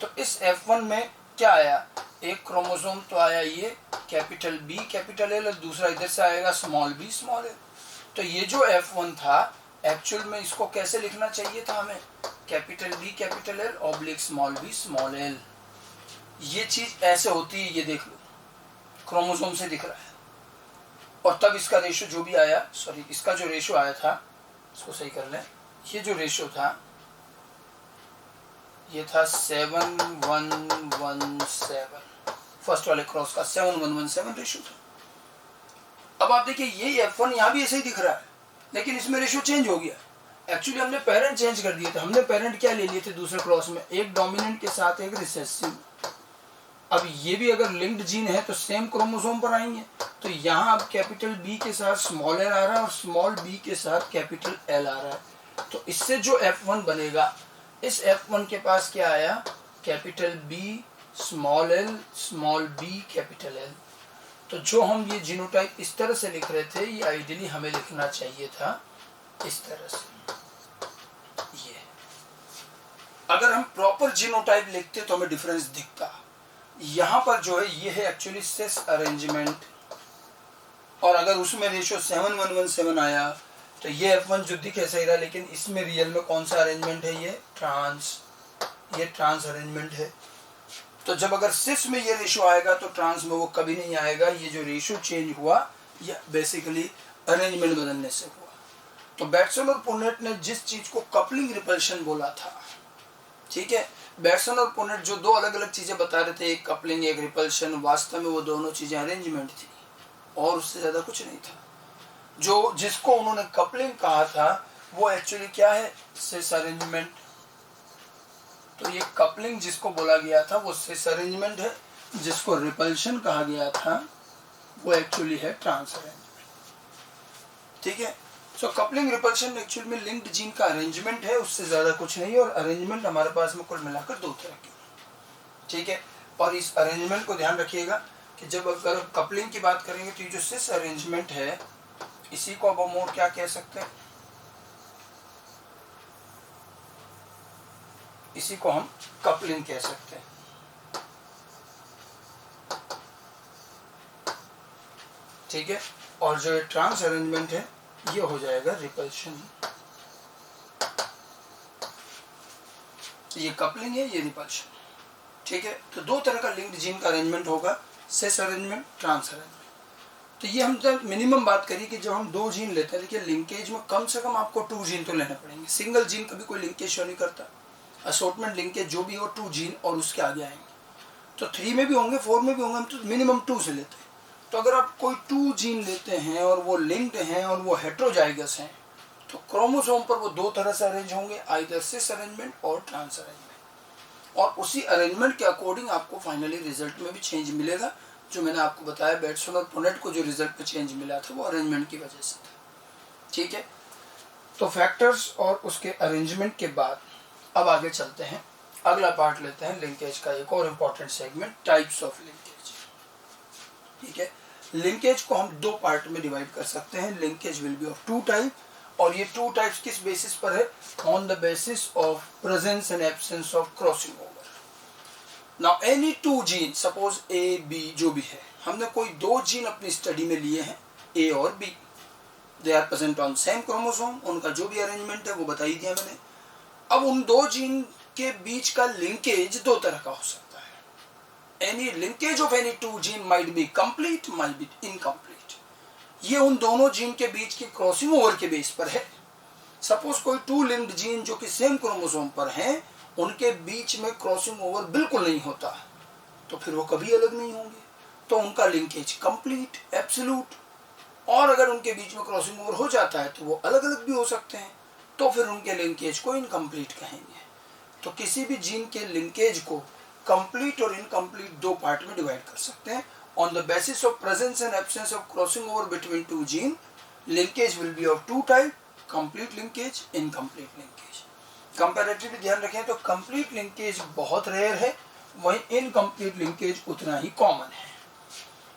तो इस F1 में क्या आया, एक क्रोमोसोम तो आया ये कैपिटल बी कैपिटल एल और दूसरा इधर से आएगा स्मॉल बी स्मॉल एल। तो ये जो F1 था एक्चुअल में इसको कैसे लिखना चाहिए था हमें, capital B capital L oblique small B small L. ये चीज ऐसे होती है, ये देख लो क्रोमोसोम से दिख रहा है। और तब इसका रेशो जो भी आया, सॉरी इसका जो रेशो आया था, इसको सही कर लें, ये जो रेशो था ये था 7117, फर्स्ट वाले क्रॉस का 7117 रेशो था। अब आप देखिए ये F1 यहाँ भी ऐसे ही दिख रहा है, लेकिन इसमें रेशो चेंज हो गया। एक्चुअली हमने पेरेंट चेंज कर दिए थे, हमने पेरेंट क्या ले लिए थे दूसरे क्रॉस में, एक डोमिनेंट के साथ एक रिसेसिव। अब ये भी अगर लिंक्ड जीन है तो सेम क्रोमोसोम पर आएंगे, तो यहाँ अब कैपिटल बी के साथ स्मॉल एल आ रहा है और स्मॉल बी के साथ कैपिटल एल आ रहा है। तो इससे जो F1 बनेगा, इस F1 के पास क्या आया, capital B small L small B capital L. तो जो हम ये जीनोटाइप इस तरह से लिख रहे थे, ये आइडियली हमें लिखना चाहिए था इस तरह से। ये अगर हम प्रॉपर जीनोटाइप लिखते तो हमें डिफरेंस दिखता। यहाँ पर जो है ये है एक्चुअली सिस अरेंजमेंट, और अगर उसमें रेशियो 7117 आया तो ये F1 जो दिखे सही रहा, लेकिन इसमें रियल में कौन सा अरेंजमेंट है, ये ट्रांस अरेंजमेंट है। तो जब अगर सिस में ये रेशियो आएगा तो ट्रांस में वो कभी नहीं आएगा। ये जो रेशियो चेंज हुआ ये बेसिकली अरेंजमेंट बदलने से हुआ। तो बैटसन और पुनेट ने जिस चीज को कपलिंग रिपल्शन बोला था, ठीक है, बैटसन और पुनेट जो दो अलग अलग चीजें बता रहे थे, एक कपलिंग एक रिपल्शन, वास्तव में वो दोनों चीजें अरेंजमेंट थी और उससे ज्यादा कुछ नहीं था। जो जिसको उन्होंने कपलिंग कहा था वो एक्चुअली क्या है, सिस अरेंजमेंट। तो ये कपलिंग जिसको बोला गया था वो सिस अरेंजमेंट है, जिसको रिपल्शन कहा गया था वो एक्चुअली है ट्रांस अरेंजमेंट, ठीक है। सो कपलिंग रिपल्शन एक्चुअली में लिंक्ड जीन का अरेंजमेंट है, उससे ज्यादा कुछ नहीं। और अरेंजमेंट हमारे पास में कुल मिलाकर दो तरह के, ठीक है। और इस अरेंजमेंट को ध्यान रखिएगा कि जब अगर कपलिंग की बात करेंगे तो ये जो सिस अरेंजमेंट है इसी को अब हम और क्या कह सकते हैं, इसी को हम कपलिंग कह सकते हैं, ठीक है। और जो ट्रांस अरेंजमेंट है ये हो जाएगा रिपल्शन। ये कपलिंग है, ये रिपल्शन, ठीक है। तो दो तरह का लिंक्ड जीन का अरेंजमेंट होगा, सिस अरेंजमेंट, ट्रांस अरेंजमेंट। तो ये हम जब मिनिमम बात करिए कि जब हम दो जीन लेते हैं, देखिए लिंकेज में कम से कम आपको 2 जीन तो लेने पड़ेंगे। सिंगल जीन कभी कोई लिंकेज शो नहीं करता। असोर्टमेंट लिंकेज जो भी हो 2 जीन और उसके आगे आएंगे। तो 3 में भी होंगे, 4 में भी होंगे, हम तो मिनिमम 2 से लेते हैं। तो अगर आप कोई 2 जीन लेते हैं और वो लिंक्ड हैं और वो हेट्रोजाइगस हैं, तो क्रोमोसोम पर वो दो तरह से अरेंज होंगे, आइदर सिस अरेंजमेंट और ट्रांस अरेंजमेंट। और उसी अरेंजमेंट के अकॉर्डिंग आपको फाइनली रिजल्ट में भी चेंज मिलेगा। जो मैंने आपको बताया बैटसन और पुनेट को जो रिजल्ट में चेंज मिला था वो अरेंजमेंट की वजह से था, ठीक है। तो फैक्टर्स और उसके अरेंजमेंट के बाद अब आगे चलते हैं, अगला पार्ट लेते हैं लिंकेज का, एक और important segment, types of linkage, ठीक है। लिंकेज को हम 2 पार्ट में डिवाइड कर सकते हैं। Linkage will be of 2 type, और ये 2 टाइप्स किस बेसिस पर है, on the basis of presence and absence of crossing over. Now any 2 gene, suppose A B जो भी है, हमने कोई 2 जीन अपनी स्टडी में लिए हैं, ए और B, they are present on same chromosome, उनका जो भी अरेंजमेंट है वो बता ही दिया मैंने। अब उन 2 जीन के बीच का लिंकेज 2 तरह का हो सकता है। Any linkage of any 2 gene might be complete, might be incomplete. ये उन दोनों जीन के बीच की क्रॉसिंग ओवर के बेस पर है। सपोज कोई 2 लिंक्ड जीन जो कि सेम क्रोमोसोम पर हैं, उनके बीच में क्रॉसिंग ओवर बिल्कुल नहीं होता, तो फिर वो कभी अलग नहीं होंगे, तो उनका लिंकेज कंप्लीट, एब्सोल्यूट। और अगर उनके बीच में क्रॉसिंग ओवर हो जाता है तो वो अलग अलग भी हो सकते हैं, तो फिर उनके लिंकेज को इनकम्प्लीट कहेंगे। तो किसी भी जीन के लिंकेज को कंप्लीट और इनकम्प्लीट दो पार्ट में डिवाइड कर सकते हैं। On the basis of presence and absence of crossing over between two gene, linkage will be of two type, complete linkage, incomplete linkage. Comparatively ध्यान रखें तो कंप्लीट लिंकेज बहुत रेयर है, वहीं इनकम्प्लीट लिंकेज उतना ही कॉमन है।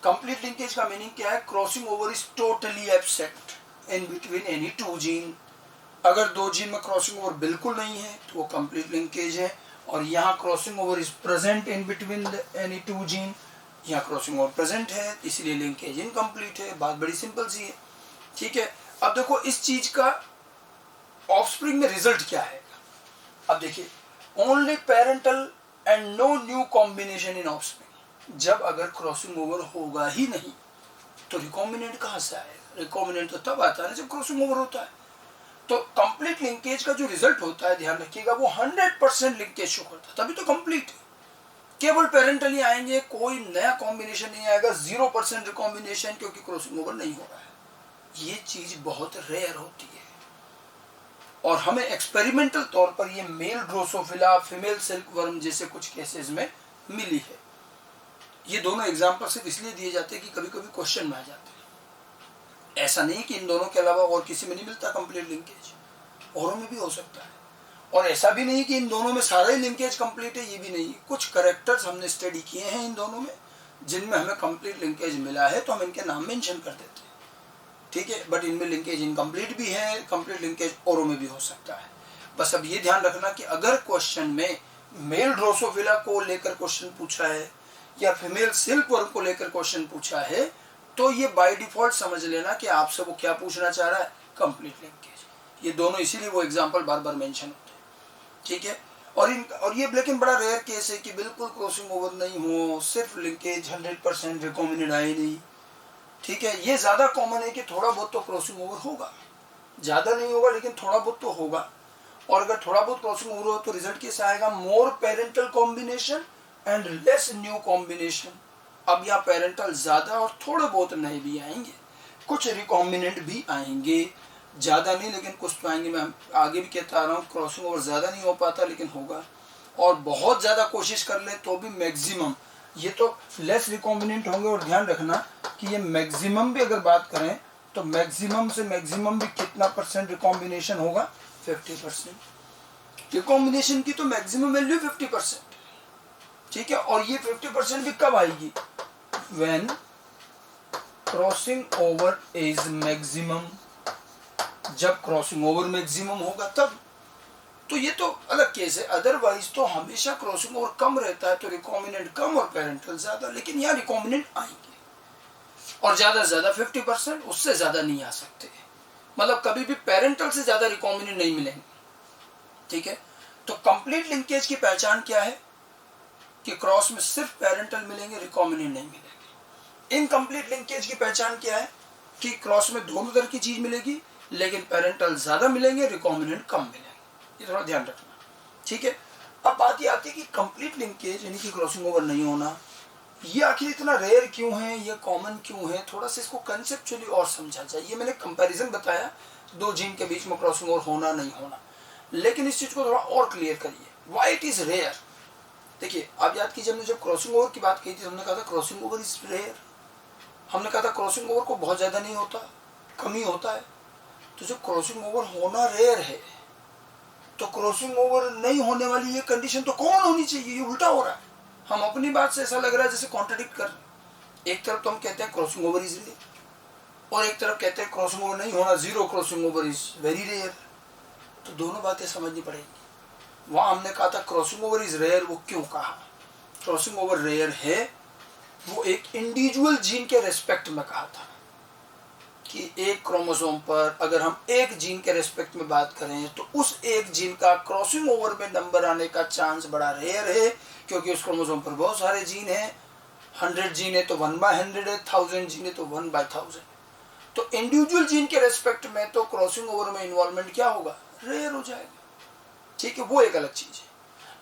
कंप्लीट लिंकेज का meaning क्या है? Crossing over is totally absent in between any two gene. अगर दो जीन में क्रॉसिंग ओवर बिल्कुल नहीं है तो वो कंप्लीट लिंकेज है, और यहाँ crossing over is present in between any two gene, यहाँ क्रॉसिंग ओवर प्रेजेंट है इसलिए लिंकेज इनकम्प्लीट है। बात बड़ी सिंपल सी है, ठीक है। अब देखो इस चीज का ऑफस्प्रिंग में रिजल्ट क्या है। अब देखिए, only parental and no new combination in offspring. जब अगर क्रॉसिंग ओवर होगा ही नहीं तो रिकॉम्बिनेंट कहाँ से आएगा? रिकॉम्बिनेंट तो तब आता है जब क्रॉसिंग ओवर होता है। तो कंप्लीट लिंकेज का जो रिजल्ट होता है, ध्यान रखिएगा, वो 100% लिंकेज शो करता है, तभी तो कंप्लीट है। केवल पेरेंटली आएंगे, कोई नया कॉम्बिनेशन नहीं आएगा, 0% रिकॉम्बिनेशन, क्योंकि क्रॉसिंग ओवर नहीं हो रहा है। ये चीज बहुत रेयर होती है और हमें एक्सपेरिमेंटल तौर पर ये मेल ड्रोसोफिला, फीमेल सिल्कवर्म जैसे कुछ केसेस में मिली है। ये दोनों एग्जाम्पल सिर्फ इसलिए दिए जाते हैं कि कभी कभी क्वेश्चन में आ जाते हैं। ऐसा नहीं कि इन दोनों के अलावा और किसी में नहीं मिलता कंप्लीट लिंकेज, औरों में भी हो सकता है। और ऐसा भी नहीं कि इन दोनों में सारा ही लिंकेज कंप्लीट है, ये भी नहीं। कुछ करेक्टर्स हमने स्टडी किए हैं इन दोनों में जिनमें हमें कंप्लीट लिंकेज मिला है, तो हम इनके नाम मेंशन कर देते हैं, ठीक है। बट इनमें लिंकेज इनकम्प्लीट भी है, कंप्लीट लिंकेज औरों में भी हो सकता है। बस अब ये ध्यान रखना कि अगर क्वेश्चन में मेल ड्रोसोफिला को लेकर क्वेश्चन पूछा है या फीमेल सिल्कवर्म को लेकर क्वेश्चन पूछा है, तो ये बाय डिफॉल्ट समझ लेना कि आपसे वो क्या पूछना चाह रहा है, कंप्लीट लिंकेज। ये दोनों इसीलिए वो एग्जांपल बार बार मेंशन होते हैं, ठीक है। और ये लेकिन बड़ा रेयर केस है कि बिल्कुल क्रॉसिंग ओवर नहीं हो, सिर्फ लिंकेज 100% रिकॉम्बिनेंट आए नहीं, ठीक है। ये ज्यादा कॉमन है कि थोड़ा बहुत तो क्रॉसिंग ओवर होगा, ज्यादा नहीं होगा लेकिन थोड़ा बहुत तो होगा। और अगर थोड़ा बहुत क्रॉसिंग ओवर हो तो रिजल्ट कैसे आएगा? More parental combination and less new combination. अब यहाँ पेरेंटल ज्यादा और थोड़े बहुत नए भी आएंगे, कुछ रिकॉम्बिनेंट भी आएंगे, ज्यादा नहीं लेकिन कुछ तो आएंगे। मैं आगे भी कहता आ रहा हूँ, क्रॉसिंग ओवर ज्यादा नहीं हो पाता लेकिन होगा, और बहुत ज्यादा कोशिश कर ले तो भी मैक्सिमम, ये तो लेस रिकॉम्बिनेंट होंगे। और ध्यान रखना कि ये मैक्सिमम भी अगर बात करें तो मैक्सिमम से मैक्सिमम भी कितना परसेंट रिकॉम्बिनेशन होगा? 50%। रिकॉम्बिनेशन की तो मैक्सिमम वैल्यू 50%, ठीक है। और ये 50% भी कब आएगी? When crossing over is maximum, जब क्रॉसिंग ओवर मैक्सिमम होगा तब। तो ये तो अलग केस है, अदरवाइज तो हमेशा क्रॉसिंग ओवर कम रहता है तो रिकॉम्बिनेंट कम और पेरेंटल ज्यादा। लेकिन यहाँ रिकॉम्बिनेंट आएंगे और ज्यादा से ज्यादा 50%, उससे ज्यादा नहीं आ सकते। मतलब कभी भी पेरेंटल से ज्यादा रिकॉम्बिनेंट नहीं मिलेंगे, ठीक है। तो कंप्लीट लिंकेज की पहचान क्या है? कि क्रॉस में सिर्फ पेरेंटल मिलेंगे, रिकॉम्बिनेंट नहीं मिलेंगे। इनकम्प्लीट लिंकेज की पहचान क्या है? कि क्रॉस में दोनों तरह की चीज मिलेगी लेकिन पेरेंटल ज्यादा मिलेंगे, रिकॉम्बिनेंट कम मिलेंगे। ये थोड़ा ध्यान रखना, ठीक है। अब बात ये आती है कि कंप्लीट लिंकेज यानी कि क्रॉसिंग ओवर नहीं होना, ये आखिर इतना रेयर क्यों है, ये कॉमन क्यों है? थोड़ा सा इसको कंसेप्चुअली और समझा जाए। ये मैंने कंपैरिजन बताया दो जीन के बीच में क्रॉसिंग ओवर होना नहीं होना, लेकिन इस चीज को थोड़ा और क्लियर करिए, व्हाई इट इज रेयर। देखिए आप याद कीजिए, हमने जब क्रॉसिंग ओवर की बात की थी हमने कहा था क्रॉसिंग ओवर इज रेयर। हमने कहा था क्रॉसिंग ओवर को बहुत ज्यादा नहीं होता, कम ही होता है। तो जब क्रॉसिंग ओवर होना रेयर है तो क्रॉसिंग ओवर नहीं होने वाली ये कंडीशन तो कौन होनी चाहिए? ये उल्टा हो रहा है। हम अपनी बात से ऐसा लग रहा है जैसे कॉन्ट्रडिक्ट कर रहे हैं। एक तरफ तो हम कहते हैं क्रॉसिंग ओवर इज रेयर और एक तरफ कहते हैं क्रॉसिंग ओवर नहीं होना, zero crossing over is very rare. तो दोनों बातें समझनी पड़ेगी। वहां हमने कहा था क्रॉसिंग ओवर इज रेयर, वो क्यों कहा? क्रॉसिंग ओवर रेयर है वो एक इंडिविजुअल जीन के रेस्पेक्ट में कहा था कि एक क्रोमोसोम पर अगर हम एक जीन के रेस्पेक्ट में बात करें तो उस एक जीन का क्रॉसिंग ओवर में नंबर आने का चांस बड़ा रेयर है, क्योंकि उस क्रोमोसोम पर बहुत सारे जीन हैं। 100 जीन है तो 1/100 है, 1000 जीन है तो 1/1000। तो इंडिविजुअल जीन के रेस्पेक्ट में तो क्रॉसिंग ओवर में इन्वॉल्वमेंट क्या होगा? रेयर हो जाएगा, ठीक है। वो एक अलग चीज है।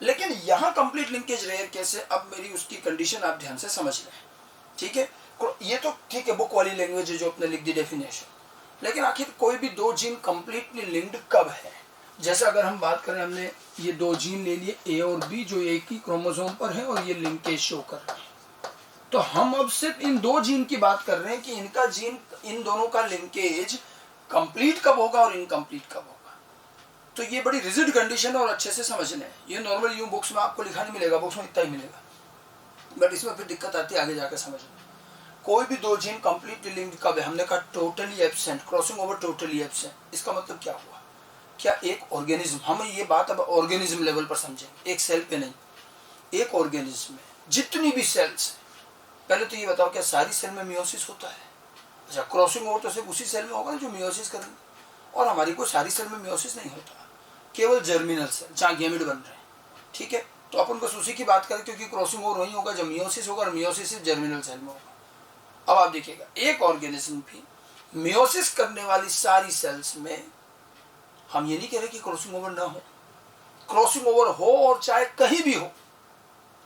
लेकिन यहाँ कंप्लीट लिंकेज रेयर कैसे? अब मेरी उसकी कंडीशन आप ध्यान से समझ लें, ठीक है। ये तो ठीक है, बुक वाली लैंग्वेज है जो आपने लिख दी डेफिनेशन, लेकिन आखिर कोई भी दो जीन कंप्लीटली लिंक्ड कब है? जैसा अगर हम बात करें, हमने ये दो जीन ले लिए ए और बी जो एक ही क्रोमोसोम पर है और ये लिंकेज शो कर रहे हैं, तो हम अब सिर्फ इन दो जीन की बात कर रहे हैं कि इनका जीन, इन दोनों का लिंकेज कंप्लीट कब होगा और इनकम्प्लीट कब होगा। तो ये बड़ी रिजिड कंडीशन है और अच्छे से समझना है। ये नॉर्मल यूं बुक्स में आपको लिखा नहीं मिलेगा, बुक्स में इतना ही मिलेगा, बट इसमें फिर दिक्कत आती है आगे जाकर समझना। कोई भी दो जीन कंप्लीटली लिंक्ड कब है? हमने कहा totally absent, crossing over totally absent. इसका मतलब क्या हुआ? क्या एक ऑर्गेनिज्म, हम ये बात अब ऑर्गेनिज्म लेवल पर समझेंगे, एक सेल पे नहीं, एक ऑर्गेनिज्म में जितनी भी सेल्स है, पहले तो ये बताओ क्या सारी सेल में मियोसिस होता है? अच्छा, क्रॉसिंग ओवर तो सिर्फ उसी सेल में होगा जो मियोसिस करेंगे, और हमारी को सारी सेल में मियोसिस नहीं होता, केवल जर्मिनल सेल जहाँ गैमेट बन रहे हैं, ठीक है। तो अपन बस उसी की बात करें, क्योंकि क्रॉसिंग ओवर वही होगा जब मियोसिस होगा, और मियोसिस सिर्फ जर्मिनल सेल में होगा। अब आप देखिएगा, एक ऑर्गेनिज्म भी मियोसिस करने वाली सारी सेल्स में, हम ये नहीं कह रहे कि क्रॉसिंग ओवर ना हो, क्रॉसिंग ओवर हो और चाहे कहीं भी हो,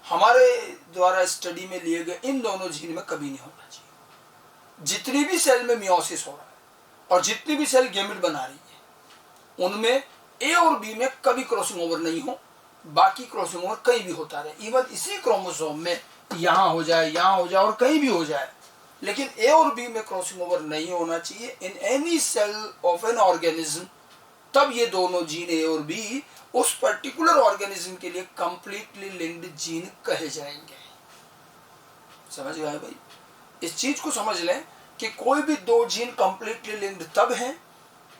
हमारे द्वारा स्टडी में लिए गए इन दोनों जीन में कभी नहीं होना चाहिए। जितनी भी सेल में मियोसिस हो रहा है और जितनी भी सेल गैमेट बना रही है, उनमें ए और बी में कभी क्रॉसिंग ओवर नहीं हो, बाकी क्रॉसिंग ओवर कहीं भी होता रहे, इवन इसी क्रोमोसोम में यहां हो जाए, यहां हो जाए और कहीं भी हो जाए, लेकिन ए और बी में क्रॉसिंग ओवर नहीं होना चाहिए in any cell of an organism. तब ये दोनों जीन ए और बी उस पर्टिकुलर ऑर्गेनिज्म के लिए कंप्लीटली लिंक्ड जीन कहे जाएंगे। समझ गए भाई? इस चीज को समझ लें कि कोई भी दो जीन कंप्लीटली लिंक्ड तब हैं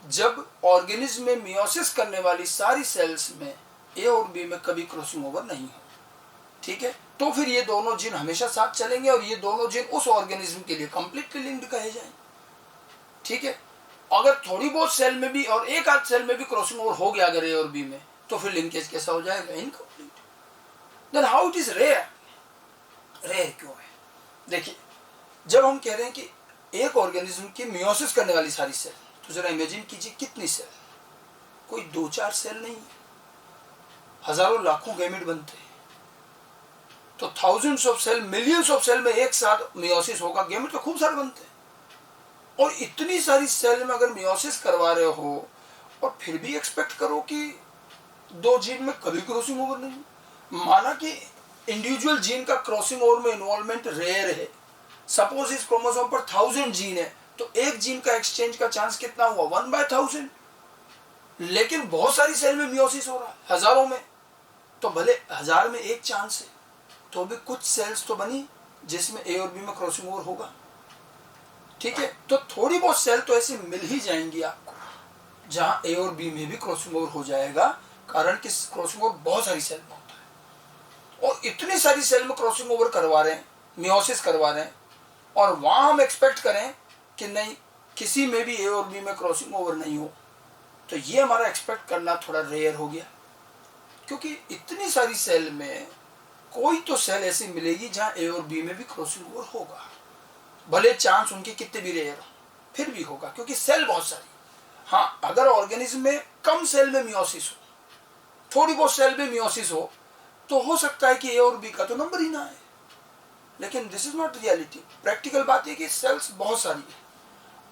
जब ऑर्गेनिज्म में मियोसिस करने वाली सारी सेल्स में ए और बी में कभी क्रॉसिंग ओवर नहीं हो, ठीक है। तो फिर ये दोनों जीन हमेशा साथ चलेंगे और ये दोनों जीन उस ऑर्गेनिज्म के लिए कंप्लीटली लिंक्ड कहे जाएंगे, ठीक है। अगर थोड़ी बहुत सेल में भी और एक आध सेल में भी क्रॉसिंग ओवर हो गया अगर ए और बी में, तो फिर लिंकेज कैसा हो जाएगा? Incomplete. Then how it is rare? Rare क्यों है? देखिए, जब हम कह रहे हैं कि एक ऑर्गेनिज्म की मियोसिस करने वाली सारी सेल, तो जरा इमेजिन कीजिए कितनी सेल, कोई दो चार सेल नहीं, हजारों लाखों गैमेट बनते हैं, तो thousands of cell, millions of cell में एक साथ मियोसिस होगा, गैमेट तो खूब सारे बनते हैं। और इतनी सारी सेल में अगर मियोसिस करवा रहे हो और फिर भी एक्सपेक्ट करो कि दो जीन में कभी क्रॉसिंग ओवर नहीं, माना कि इंडिविजुअल जीन का क्रॉसिंग ओवर में इन्वॉल्वमेंट रेयर है, सपोज इस क्रोमोसोम पर 1000 जीन है, तो एक जीन का एक्सचेंज का चांस कितना हुआ? 1/1000। लेकिन बहुत सारी सेल में मियोसिस हो रहा है, हजारों में, तो भले 1000 में एक चांस है, तो भी कुछ सेल्स तो बनी जिसमें ए और बी में क्रॉसिंग ओवर होगा, ठीक है। तो थोड़ी बहुत सेल तो ऐसी मिल ही जाएंगी आपको जहां ए और बी में भी क्रॉसिंग ओवर हो जाएगा, कारण कि क्रॉसिंग ओवर बहुत सारी सेल में होता है, और इतनी सारी सेल में क्रॉसिंग ओवर करवा रहे हैं, मियोसिस करवा रहे हैं, और वहां हम एक्सपेक्ट करें कि नहीं, किसी में भी ए और बी में क्रॉसिंग ओवर नहीं हो, तो ये हमारा एक्सपेक्ट करना थोड़ा रेयर हो गया, क्योंकि इतनी सारी सेल में कोई तो सेल ऐसी मिलेगी जहां ए और बी में भी क्रॉसिंग ओवर होगा, भले चांस उनके कितने भी रेयर हो, फिर भी होगा, क्योंकि सेल बहुत सारी। हाँ, अगर ऑर्गेनिज्म में कम सेल में मियोसिस हो, थोड़ी बहुत सेल में मियोसिस हो, तो हो सकता है कि ए और बी का तो नंबर ही ना आए, लेकिन this is not reality. Practical बात है कि सेल्स बहुत सारी है,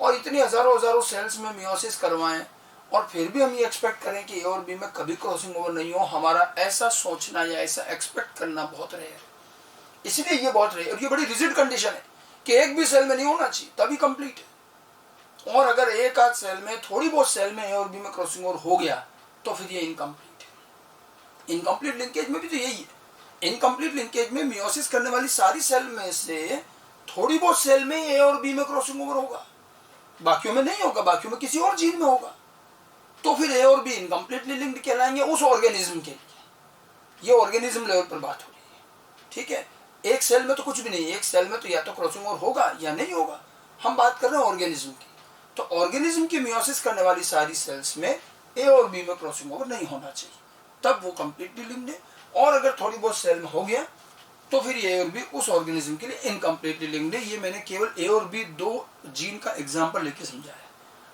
और इतनी हजारों हजारों सेल्स में मियोसिस करवाएं और फिर भी हम ये एक्सपेक्ट करें कि ए और बी में कभी क्रॉसिंग ओवर नहीं हो, हमारा ऐसा सोचना या ऐसा एक्सपेक्ट करना बहुत रेयर है। इसलिए ये बहुत रेयर, और ये बड़ी रिजिड कंडीशन है कि एक भी सेल में नहीं होना चाहिए तभी कंप्लीट है, और अगर एक आध सेल में, थोड़ी बहुत सेल में ए और बी में क्रॉसिंग ओवर हो गया, तो फिर ये इनकम्प्लीट है। इनकम्प्लीट लिंकेज में भी तो यही है। इनकम्प्लीट लिंकेज में मियोसिस करने वाली सारी सेल में से थोड़ी बहुत सेल में ए और बी में क्रॉसिंग ओवर होगा, बाकियों में नहीं होगा, बाकियों में किसी और जीन में होगा, तो फिर ए और बी इनकम्प्लीटली लिंक्ड कहलाएंगे उस ऑर्गेनिज्म के लिए। ये ऑर्गेनिज्म लेवल पर बात हो रही है, ठीक है। एक सेल में तो कुछ भी नहीं, एक सेल में तो या तो क्रॉसिंग ओवर होगा या नहीं होगा, हम बात कर रहे हैं ऑर्गेनिज्म की। तो ऑर्गेनिज्म की मियोसिस करने वाली सारी सेल्स में ए और बी में क्रॉसिंग ओवर नहीं होना चाहिए, तब वो कंप्लीटली लिंक्ड है। और अगर थोड़ी बहुत सेल में हो गया, तो फिर ए और बी उस ऑर्गेनिज्म के लिए इनकम्प्लीटली लिंक्ड है। ये मैंने केवल ए और बी दो जीन का एग्जाम्पल लेके समझाया है,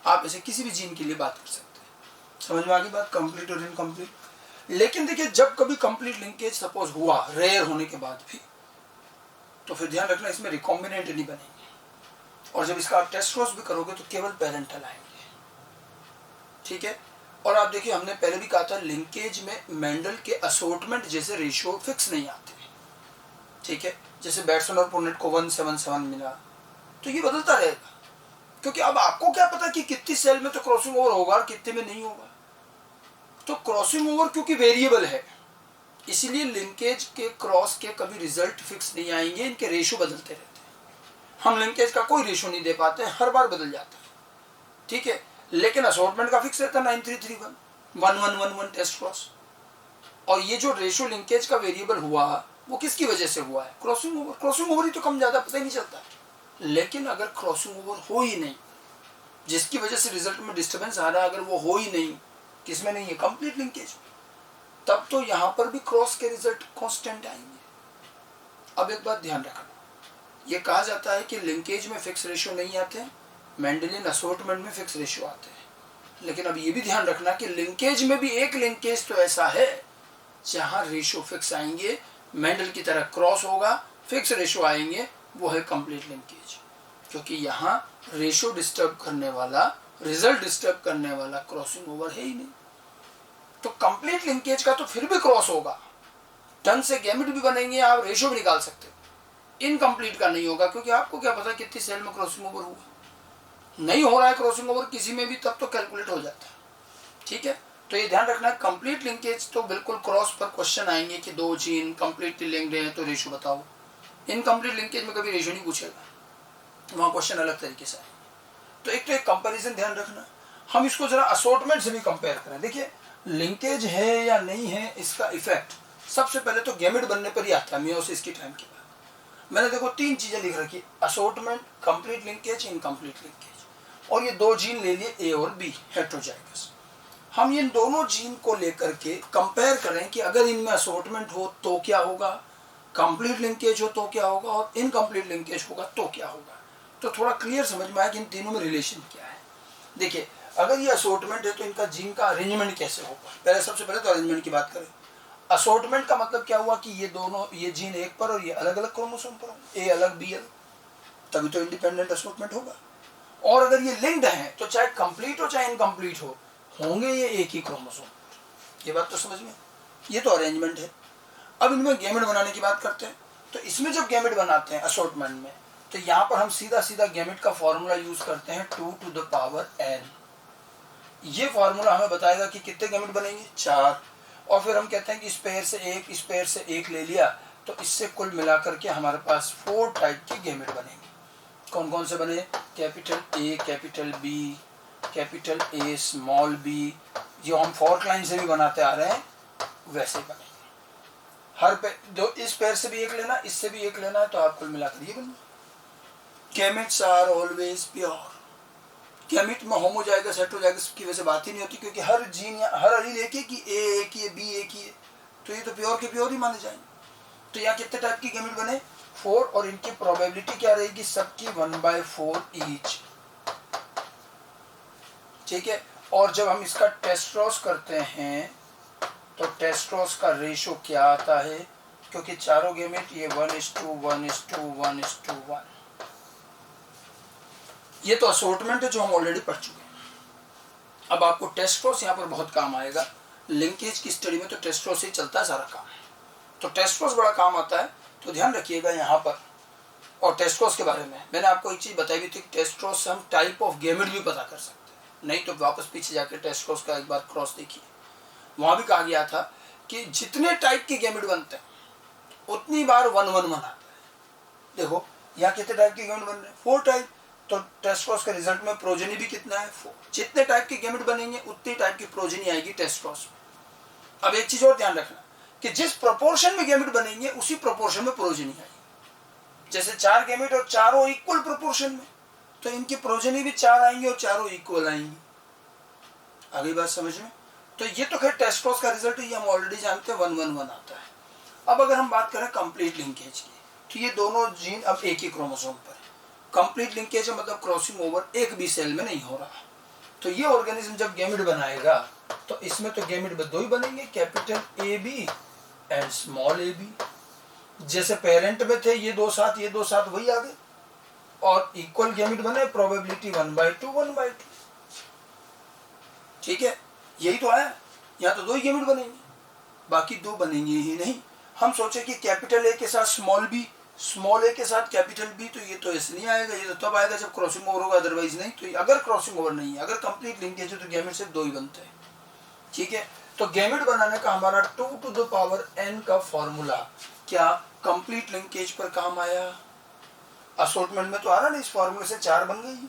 आप ऐसे किसी भी जीन के लिए बात कर सकते हैं। समझ में आ गई बात, कंप्लीट और इनकम्प्लीट। लेकिन देखिए, जब कभी कंप्लीट लिंकेज सपोज हुआ रेयर होने के बाद भी, तो फिर ध्यान रखना इसमें रिकॉम्बिनेंट नहीं बनेंगे, और जब इसका आप टेस्ट क्रॉस भी करोगे तो केवल पेरेंटल आएंगे, ठीक है। और आप देखिए हमने पहले भी कहा था लिंकेज में मेंडल के असॉर्टमेंट जैसे रेशियो फिक्स नहीं आते, ठीक है। जैसे बैट्समैन और पुनेट को 177 मिला, तो ये बदलता रहेगा, क्योंकि अब आपको क्या पता कि कितनी सेल में तो क्रॉसिंग ओवर होगा और कितने में नहीं होगा। तो क्रॉसिंग ओवर क्योंकि वेरिएबल है, इसीलिए लिंकेज के क्रॉस के कभी रिजल्ट फिक्स नहीं आएंगे, इनके रेशियो बदलते रहते हैं। हम लिंकेज का कोई रेशियो नहीं दे पाते, हर बार बदल जाता है, ठीक है। लेकिन असॉर्टमेंट का फिक्स रहता है 9331 1111 टेस्ट क्रॉस। और ये जो रेशियो लिंकेज का वेरिएबल हुआ वो किसकी वजह से हुआ है? Crossing over. क्रॉसिंग ओवर ही तो कम ज्यादा पता ही नहीं चलता। लेकिन अगर क्रॉसिंग ओवर हो ही नहीं, जिसकी वजह से रिजल्ट में डिस्टर्बेंस आ रहा है, अगर वो हो ही नहीं, किसमें नहीं है? कंप्लीट लिंकेज, तब तो यहां पर भी क्रॉस के रिजल्ट कांस्टेंट आएंगे। अब एक बात ध्यान रखना, ये कहा जाता है कि लिंकेज में फिक्स रेशियो नहीं आते, मेंडेलियन असॉर्टमेंट में फिक्स रेशियो आते हैं। लेकिन अब ये भी ध्यान रखना कि लिंकेज में भी एक लिंकेज तो ऐसा है जहां रेशियो फिक्स आएंगे, मेंडल की तरह क्रॉस होगा, फिक्स रेशियो आएंगे, वो है कंप्लीट लिंकेज। क्योंकि यहाँ रेशियो डिस्टर्ब करने वाला, रिजल्ट डिस्टर्ब करने वाला क्रॉसिंग ओवर है ही नहीं। तो कंप्लीट लिंकेज का तो फिर भी क्रॉस होगा, ढंग से गैमेट भी बनेंगे, आप रेशियो भी निकाल सकते हो। इनकम्प्लीट का नहीं होगा, क्योंकि आपको क्या पता कितनी सेल में क्रॉसिंग ओवर हुआ, नहीं हो रहा है क्रॉसिंग ओवर किसी में भी, तब तो कैलकुलेट हो जाता है, ठीक है। तो ये ध्यान रखना, कंप्लीट लिंकेज तो बिल्कुल क्रॉस पर क्वेश्चन आएंगे कि दो जीन कंप्लीटली लिंक्ड हैं तो रेशियो बताओ। इनकम्प्लीट लिंकेज में कभी रेशियो नहीं पूछेगा, वहां क्वेश्चन अलग तरीके से आएंगे। तो एक कंपैरिजन ध्यान रखना। हम इसको जरा असॉर्टमेंट से भी कंपेयर करें। देखिए लिंकेज है या नहीं है, इसका इफेक्ट सबसे पहले तो गैमेट बनने पर ही आता है, मियोसिस की टाइम के बाद। मैंने देखो 3 चीजें लिख रखी, assortment, complete linkage, incomplete linkage. और ये 2 जीन ले लिए, ए और बी, हेटेरोजाइगस। हम इन दोनों जीन को लेकर के कंपेयर करें कि अगर इनमें असॉर्टमेंट हो तो क्या होगा, कंप्लीट लिंकेज हो तो क्या होगा, और इनकम्प्लीट लिंकेज होगा तो क्या होगा। तो थोड़ा क्लियर समझ में आया कि इन तीनों में रिलेशन क्या है। देखिए अगर ये असॉर्टमेंट है तो इनका जीन का अरेंजमेंट कैसे होगा। पहले सबसे पहले तो अरेंजमेंट की बात करें। असॉर्टमेंट का मतलब क्या हुआ कि ये दोनों, ये जीन एक पर और ये अलग अलग क्रोमोसोम पर, ए अलग बी अलग, तभी तो इंडिपेंडेंट असॉर्टमेंट होगा। और अगर ये लिंक्ड है तो चाहे कंप्लीट हो चाहे इनकम्प्लीट हो, होंगे ये एक ही क्रोमोसोम। ये बात तो समझ में, ये तो अरेंजमेंट है। अब इनमें गैमेट बनाने की बात करते हैं। तो इसमें जब गैमेट बनाते हैं असॉर्टमेंट में, तो यहाँ पर हम सीधा सीधा गैमेट का फॉर्मूला यूज करते हैं 2 to the power n। ये फॉर्मूला हमें बताएगा कि कितने गैमेट बनेंगे, 4। और फिर हम कहते हैं कि इस पेयर से एक, इस पेयर से एक ले लिया, तो इससे कुल मिलाकर के हमारे पास 4 टाइप के गैमेट बनेंगे। कौन कौन से बने? Capital A, capital B, capital A, small B, जो हम फॉर्क लाइन से भी बनाते आ रहे हैं वैसे बनेंगे। हर पे जो इस पेयर से भी एक लेना, इससे भी एक लेना है, तो आप कुल मिलाकर ये बनेंगे। Gametes are always pure. Gamete में होमोजाइगस हेटेरोजाइगस की वजह से बात ही नहीं होती, क्योंकि हर जीन, हर एलील एक ही कि ए एक ही है, बी एक ही है, तो ये तो प्योर के प्योर ही माने जाएंगे। तो यहाँ कितने टाइप की गैमेट बने? 4। और इनकी प्रोबेबिलिटी क्या रहेगी? सबकी 1/4 ईच, ठीक है। और जब हम इसका टेस्ट क्रॉस करते हैं तो टेस्ट क्रॉस का रेशो क्या आता है? क्योंकि चारों गैमेट ये 1:1:1:1:1। ये तो असॉर्टमेंट है जो हम ऑलरेडी पढ़ चुके हैं। अब आपको टेस्ट क्रॉस यहाँ पर बहुत काम आएगा। लिंकेज की स्टडी में तो टेस्ट क्रॉस ही चलता है सारा काम, तो टेस्ट क्रॉस बड़ा काम आता है, तो ध्यान रखिएगा यहाँ पर। और टेस्ट क्रॉस के बारे में मैंने आपको एक चीज बताई भी थी, टेस्ट क्रॉस से हम टाइप ऑफ गैमेट भी पता कर सकते हैं। नहीं तो वापस पीछे जाकर टेस्ट क्रॉस का एक बार क्रॉस देखिए, वहां भी कहा गया था कि जितने टाइप के गैमेट बनते हैं उतनी बार 1:1:1 आता है। देखो यहाँ कितने टाइप के गैमेट बन रहे हैं? 4 टाइप। तो टेस्ट क्रॉस के रिजल्ट में प्रोजेनी भी कितना है? 4। जितने टाइप के गैमेट बनेंगे उतनी टाइप की प्रोजेनी आएगी टेस्ट क्रॉस में। अब एक चीज और ध्यान रखना कि जिस प्रोपोर्शन में गैमेट बनेंगे उसी प्रोपोर्शन में प्रोजेनी आएगी। जैसे 4 गैमेट और चारों इक्वल प्रोपोर्शन में, तो इनकी प्रोजेनी भी 4 आएंगी और चारों इक्वल आएंगी। अगली बात समझ में? तो ये तो खैर टेस्ट क्रॉस का रिजल्ट ये हम ऑलरेडी जानते हैं, 1:1:1 आता है। अब अगर हम बात करें कंप्लीट लिंकेज की, तो ये दोनों जीन अब एक ही क्रोमोसोम पर है। कंप्लीट लिंकेज है मतलब क्रॉसिंग ओवर एक भी सेल में नहीं हो रहा। तो ये ऑर्गेनिज्म जब गैमेट बनाएगा तो इसमें तो गैमेट 2 ही बनेंगे, capital A B and small A B. जैसे पेरेंट में थे ये 2 साथ, ये 2 साथ, वही आ गए। और इक्वल गैमेट बने, प्रोबेबिलिटी 1/2 1/2, ठीक है। यही तो आया, यहाँ तो 2 ही गैमेट बनेंगे, बाकी 2 बनेंगे ही नहीं। हम सोचे कि कैपिटल ए के साथ स्मॉल बी, स्मॉल ए के साथ कैपिटल बी, तो ये तो ऐसे नहीं आएगा, ये तो तब आएगा जब क्रॉसिंग ओवर होगा, अदरवाइज नहीं। तो अगर क्रॉसिंग ओवर नहीं है, अगर कंप्लीट लिंकेज है, तो गैमेट सिर्फ 2 ही बनते हैं। ठीक है, तो गैमेट बनाने का हमारा 2 टू द पावर n का फॉर्मूला क्या कंप्लीट लिंकेज पर काम आया? असॉर्टमेंट में तो आ रहा ना, इस फॉर्मूले से 4 बन गई।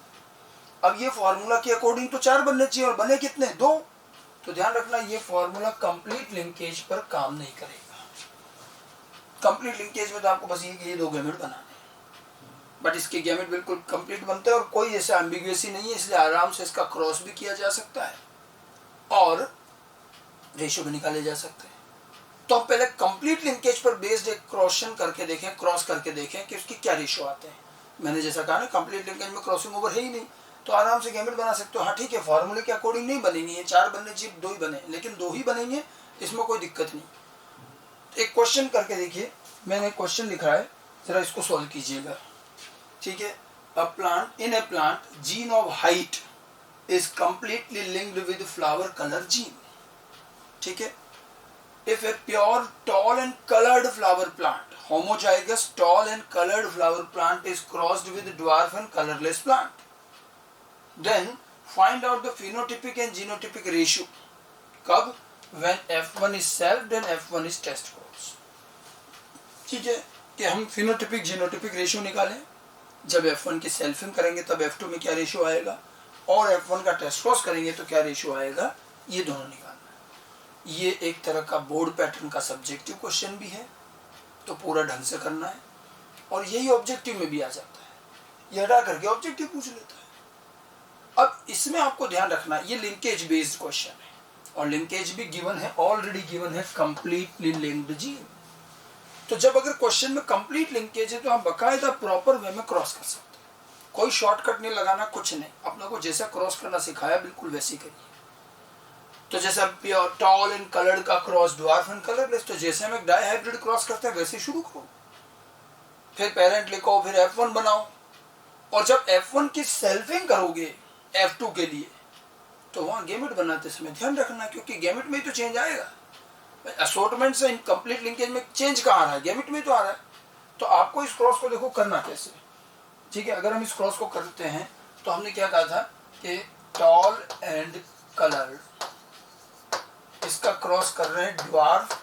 अब ये फॉर्मूला के अकॉर्डिंग तो 4 बनने चाहिए, और बने कितने? 2। तो ध्यान रखना, ये फॉर्मूला कंप्लीट लिंकेज पर काम नहीं करेगा। कंप्लीट लिंकेज में तो आपको बस ये 2 गैमेट बनाने, बट इसके गैमेट बिल्कुल कंप्लीट बनते हैं और कोई ऐसा एम्बिग्युएसी नहीं है, इसलिए आराम से इसका क्रॉस भी किया जा सकता है और रेशियो भी निकाले जा सकते हैं। तो हम पहले कंप्लीट लिंकेज पर बेस्ड एक क्रॉशन करके देखें, क्रॉस करके देखें कि उसकी क्या रेशियो आते हैं। मैंने जैसा कहा ना, कंप्लीट लिंकेज में क्रॉसिंग ओवर है ही नहीं, तो आराम से गैमेट बना सकते हो। हाँ ठीक है, फॉर्मूले के अकॉर्डिंग नहीं बनेंगे, ये 4 बनने चाहिए, 2 ही बने, लेकिन 2 ही बनेंगे, इसमें कोई दिक्कत नहीं। एक क्वेश्चन करके देखिए, मैंने क्वेश्चन लिखा है, जरा इसको सॉल्व कीजिएगा। ठीक है, a plant in A plant gene of height is completely linked with flower colour gene. ठीक है, if a pure tall and colored flower plant, homozygous tall and colored flower plant is crossed with dwarf and colorless plant, then find out the phenotypic and genotypic ratio. कब? when F1 is self and F1 is test cross. ठीक है, कि हम phenotypic genotypic ratio निकालें। जब F1 की selfing करेंगे तब F2 में क्या रेशियो आएगा, और F1 का टेस्ट क्रॉस करेंगे तो क्या रेशियो आएगा, ये दोनों निकालना। ये एक तरह का बोर्ड पैटर्न का सब्जेक्टिव क्वेश्चन भी है, तो पूरा ढंग से करना है, और यही ऑब्जेक्टिव में भी आ जाता है, ये हटा करके ऑब्जेक्टिव पूछ लेता है। अब इसमें आपको ध्यान रखना, ये लिंकेज बेस्ड क्वेश्चन है, और लिंकेज भी गिवन है, ऑलरेडी गिवन है, कंप्लीटली लिंक्ड जीन। तो जब अगर क्वेश्चन में कंप्लीट लिंकेज है, तो हम बकायदा प्रॉपर वे में क्रॉस कर सकते हैं, कोई शॉर्टकट नहीं लगाना, कुछ नहीं, अपने को जैसा क्रॉस करना सिखाया बिल्कुल वैसे करिए। तो जैसा प्योर टॉल एंड कलर्ड का क्रॉस ड्वार्फ एंड कलरलेस, तो जैसे हम एक डाई हाइब्रिड क्रॉस करते हैं वैसे शुरू करो, फिर पेरेंट लिखो, फिर F1 बनाओ, और जब F1 की सेल्फिंग करोगे F2 के लिए, तो वहां गैमेट बनाते समय ध्यान रखना, क्योंकि गैमेट में ही तो चेंज आएगा। असॉर्टमेंट से इनकम्प्लीट लिंकेज में चेंज कहाँ आ रहा है, गैमेट में तो आ रहा है। तो आपको इस क्रॉस को देखो करना कैसे। ठीक है, अगर हम इस क्रॉस को करते हैं, तो हमने क्या कहा था कि टॉल एंड कलर्ड, इसका क्रॉस कर रहे हैं ड्वार्फ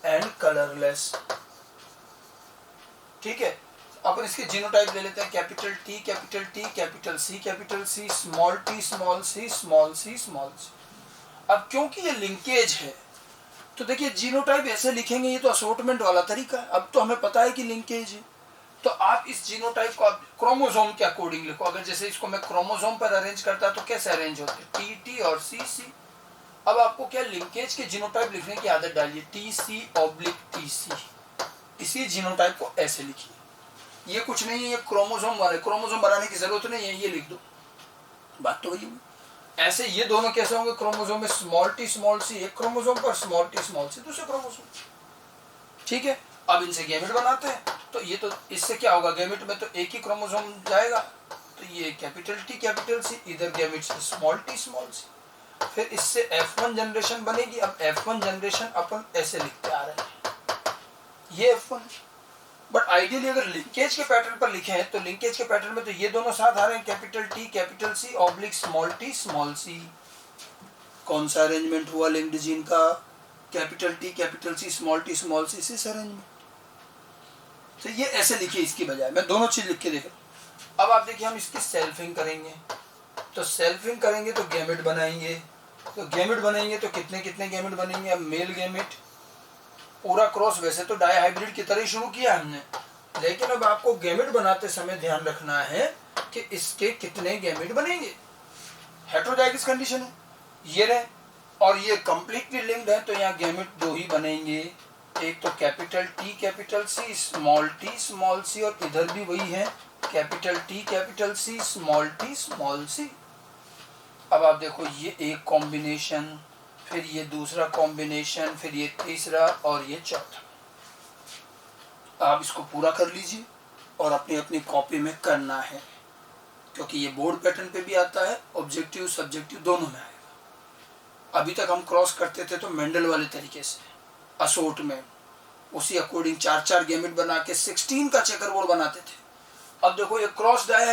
एंड कलरलेस। ठीक है, अपन इसके जीनोटाइप ले लेते हैं, capital T capital T capital C small T small C small C small C. अब क्योंकि ये लिंकेज है, तो देखिए जीनोटाइप ऐसे लिखेंगे, ये तो असॉर्टमेंट वाला तरीका है। अब तो हमें पता है कि लिंकेज है, तो आप इस जीनोटाइप को आप क्रोमोसोम के अकॉर्डिंग लिखो। अगर जैसे इसको मैं क्रोमोसोम पर अरेंज करता तो कैसे अरेंज होते, टी टी और सी सी। अब आपको क्या लिंकेज के जीनोटाइप लिखने की आदत डालिए, T C oblique T C, इसी जीनोटाइप को ऐसे लिखिए। ये कुछ नहीं है, ये क्रोमोसोम वाले, क्रोमोसोम बनाने की जरूरत नहीं है, ये लिख दो, बात तो वही। ऐसे ये दोनों कैसे होंगे, क्रोमोसोम में स्मॉल टी स्मॉल सी एक क्रोमोसोम पर, स्मॉल टी स्मॉल सी दूसरे क्रोमोसोम। ठीक है, अब इनसे गैमेट बनाते हैं, तो ये तो इससे क्या होगा, गैमेट में तो एक ही क्रोमोसोम जाएगा, तो ये कैपिटल टी कैपिटल सी, इधर गैमेट से स्मॉल टी स्मॉल सी, फिर इससे F1 जनरेशन बनेगी। अब F1 जनरेशन अपन ऐसे लिखते आ रहे हैं, ये F1। बट आइडियली अगर लिंकेज के पैटर्न पर लिखे हैं, तो लिंकेज के पैटर्न में तो ये दोनों साथ आ रहे हैं, capital T capital C oblique small T small C. कौन सा अरेंजमेंट हुआ लिंक्ड जीन का, capital T capital C small T small C, इस अरेंजमेंट। तो ये ऐसे लिखिए, इसकी बजाय मैं दोनों चीज लिख के देखो। अब आप देखिए, हम इसकी सेल्फिंग करेंगे, तो सेल्फिंग करेंगे तो गैमेट बनाएंगे, तो गैमेट बनाएंगे तो कितने कितने गैमेट बनेंगे। अब मेल गैमेट, पूरा क्रॉस वैसे तो डाई हाइब्रिड की तरह ही शुरू किया हमने, लेकिन अब आपको गैमेट बनाते समय ध्यान रखना है कि इसके कितने गैमेट बनेंगे। हेटेरोजाइगस कंडीशन है, ये रहे, और ये कंप्लीटली लिंक्ड है, तो यहाँ गैमेट 2 ही बनेंगे, एक तो capital T capital C small T small C, और इधर भी वही है, capital T capital C small T small C. अब आप देखो, ये एक कॉम्बिनेशन, फिर ये दूसरा कॉम्बिनेशन, फिर ये तीसरा और ये चौथा। आप इसको पूरा कर लीजिए और अपनी अपनी कॉपी में करना है, क्योंकि ये बोर्ड पैटर्न पे भी आता है, ऑब्जेक्टिव सब्जेक्टिव दोनों में आएगा। अभी तक हम क्रॉस करते थे तो मेंडल वाले तरीके से, असोर्ट में, उसी अकॉर्डिंग 4-4 गैमेट बना के 16 का चेकर बोर्ड बनाते थे। अब देखो ये cross die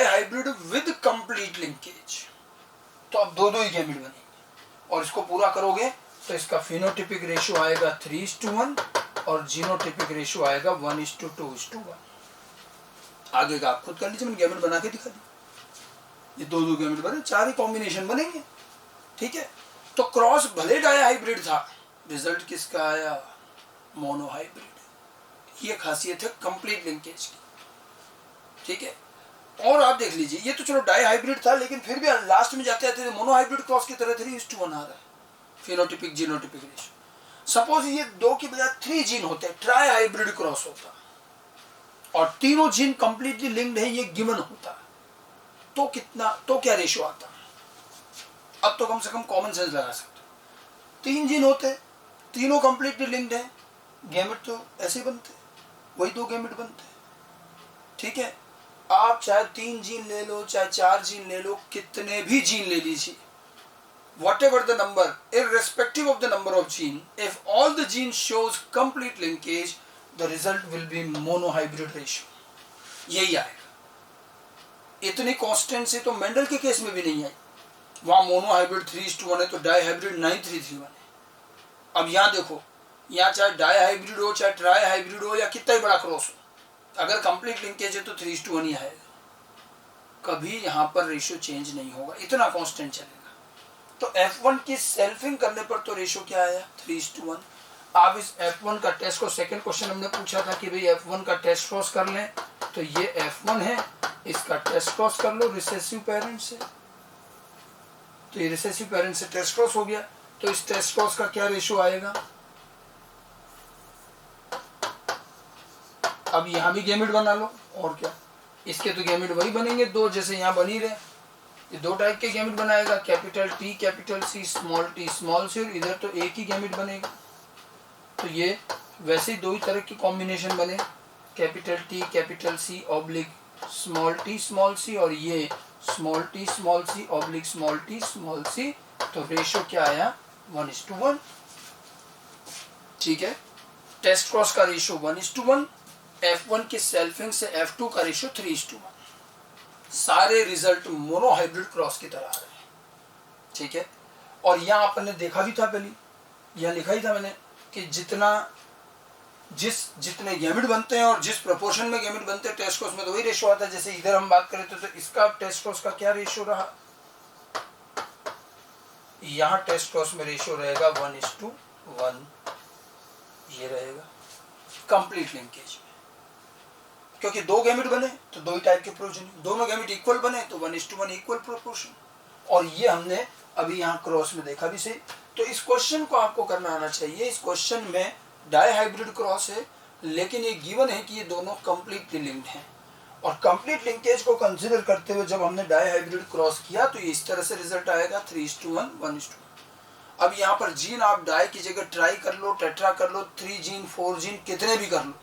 hybrid with complete linkage, तो अब 2-2 ही गैमेट बनेंगे और इसको पूरा करोगे तो इसका फिनोटिपिक रेशियो आएगा 3:1 और जीनोटिपिक रेशियो आएगा 1:2:1। आगे का आप खुद कर लीजिए, मैंने गैमेट बना के दिखा दी। ये 2-2 गैमेट बने, 4 ही कॉम्बिनेशन बनेंगे, ठीक है। तो क्रॉस भले डाई हाइब्रिड था, रिजल्ट किसका आया? Mono hybrid. ये खासियत है कंप्लीट लिंकेज की, ठीक है। और आप देख लीजिए, ये तो चलो डाई हाइब्रिड था, लेकिन फिर भी लास्ट में जाते जाते मोनो हाइब्रिड क्रॉस की तरह 3:1 आ रहा है फिनोटिपिक जीनोटिपिक रेशियो। सपोज ये 2 की बजाय 3 जीन होते, ट्राई हाइब्रिड क्रॉस होता और तीनों जीन कंप्लीटली लिंक्ड है, ये गिवन होता, तो कितना, तो क्या रेशियो आता? अब तो कम से कम कॉमन सेंस लगा सकते हो। 3 जीन होते, तीनों कंप्लीटली लिंक्ड है, गैमेट तो ऐसे बनते, वही 2 गैमेट बनते, ठीक है। आप चाहे 3 जीन ले लो, चाहे 4 जीन ले लो, कितने भी जीन ले लीजिए, whatever the number, irrespective of the number of gene, if all the genes shows complete linkage, the result will be monohybrid ratio, यही आएगा। इतनी कांस्टेंट से तो मेंडल के केस में भी नहीं आई, वहां मोनोहाइब्रिड 3:1 है तो डाई हाइब्रिड 9:3:1 है। अब यहाँ देखो, यहाँ चाहे डाई हाइब्रिड हो, चाहे ट्राई हाइब्रिड हो, या कितना ही बड़ा क्रॉस हो, अगर कंप्लीट लिंकेज है तो 3:1 ही आएगा, कभी यहाँ पर रेशियो चेंज नहीं होगा, इतना कांस्टेंट चलेगा। तो F1 की सेल्फिंग करने पर तो रेशियो क्या आया? 3:1। आप इस F1 का टेस्ट को, सेकंड क्वेश्चन हमने पूछा था कि भाई F1 का टेस्ट क्रॉस कर लें, तो ये F1 है, इसका टेस्ट क्रॉस कर लो रिसेसिव पेरेंट से, तो ये रिसेसिव पेरेंट से टेस्ट क्रॉस हो गया, तो इस टेस्ट क्रॉस का क्या रेशियो आएगा? अब यहां भी गैमेट बना लो, और क्या, इसके तो गैमेट वही बनेंगे 2 जैसे यहाँ बन ही रहे। ये 2 टाइप के गैमेट बनाएगा, capital T capital C small t small c, और इधर तो एक ही गैमेट बनेगा। तो ये वैसे ही 2 ही तरह की कॉम्बिनेशन बने, capital T capital C oblique small t small c, और ये small t small c oblique small t small c। तो रेशियो क्या आया? 1:1, ठीक है। टेस्ट क्रॉस का रेशियो 1:1, F1 की सेल्फिंग से F2 का रेशियो 3:1। सारे रिजल्ट मोनो हाइब्रिड क्रॉस की तरह आ रहे हैं, ठीक है। और यहाँ अपन ने देखा भी था, पहले यहाँ लिखा ही था मैंने कि जितने गैमेट बनते हैं और जिस प्रोपोर्शन में गैमेट बनते हैं टेस्ट क्रॉस में, तो वही रेशियो आता है। जैसे इधर हम बात करें तो इसका टेस्ट क्रॉस का क्या रेशियो रहा? यहाँ टेस्ट क्रॉस में रेशियो रहेगा 1:1, ये रहेगा कंप्लीट लिंकेज में, क्योंकि 2 गैमेट बने तो 2 ही टाइप के प्रोजेनी, दोनों गैमेट इक्वल बने तो 1:1 इक्वल प्रोपोर्शन। और ये हमने अभी यहाँ क्रॉस में देखा भी सही। तो इस क्वेश्चन को आपको करना आना चाहिए। इस क्वेश्चन में डाई हाइब्रिड क्रॉस है, लेकिन ये गिवन है कि ये दोनों कंप्लीटली लिंक्ड हैं, और कंप्लीट लिंकेज को कंसिडर करते हुए जब हमने डाई हाइब्रिड क्रॉस किया तो ये इस तरह से रिजल्ट आएगा 3:1, 1:1। अब यहाँ पर जीन आप डाई की जगह ट्राई कर लो, टेट्रा कर लो, 3 जीन 4 जीन कितने भी कर लो,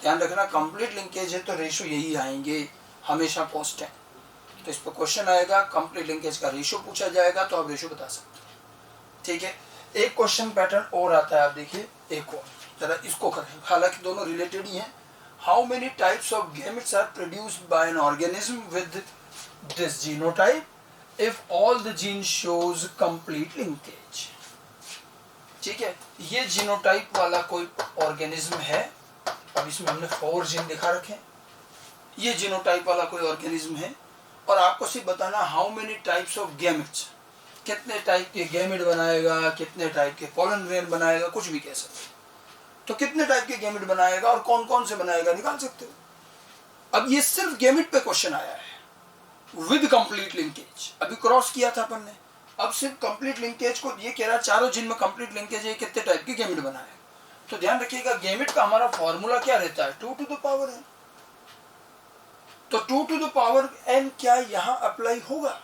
ध्यान रखना कंप्लीट लिंकेज है तो रेशियो यही आएंगे, हमेशा कांस्टेंट। तो इस पर क्वेश्चन आएगा, कंप्लीट लिंकेज का रेशियो पूछा जाएगा तो आप रेशियो बता सकते हैं, ठीक है। एक क्वेश्चन पैटर्न और आता है, आप देखिए एक और, जरा इसको करें, हालांकि दोनों रिलेटेड ही हैं। How many types of gametes are produced by an organism with this genotype if all the gene shows complete linkage, ठीक है। ये जीनोटाइप वाला कोई ऑर्गेनिज्म है, अब इसमें हमने 4 जीन दिखा रखे हैं, ये जीनोटाइप वाला कोई ऑर्गेनिज्म है, और आपको सिर्फ बताना how many types of gametes, कितने टाइप के गैमेट बनाएगा, कितने टाइप के पोलन ग्रेन बनाएगा, कुछ भी कह सकते हो। तो कितने टाइप के गैमेट बनाएगा और कौन कौन से बनाएगा निकाल सकते हो। अब ये सिर्फ गैमेट पे क्वेश्चन आया है विद कंप्लीट लिंकेज, अभी क्रॉस किया था अपन ने, अब सिर्फ कंप्लीट लिंकेज को ये कह रहा है चारों जीन में कंप्लीट लिंकेज है, कितने टाइप के गैमेट बनाएगा। तो ध्यान रखिएगा गैमेट का हमारा फॉर्मूला क्या रहता है? 2 to the power n। तो 2 to the power n क्या यहां अप्लाई होगा?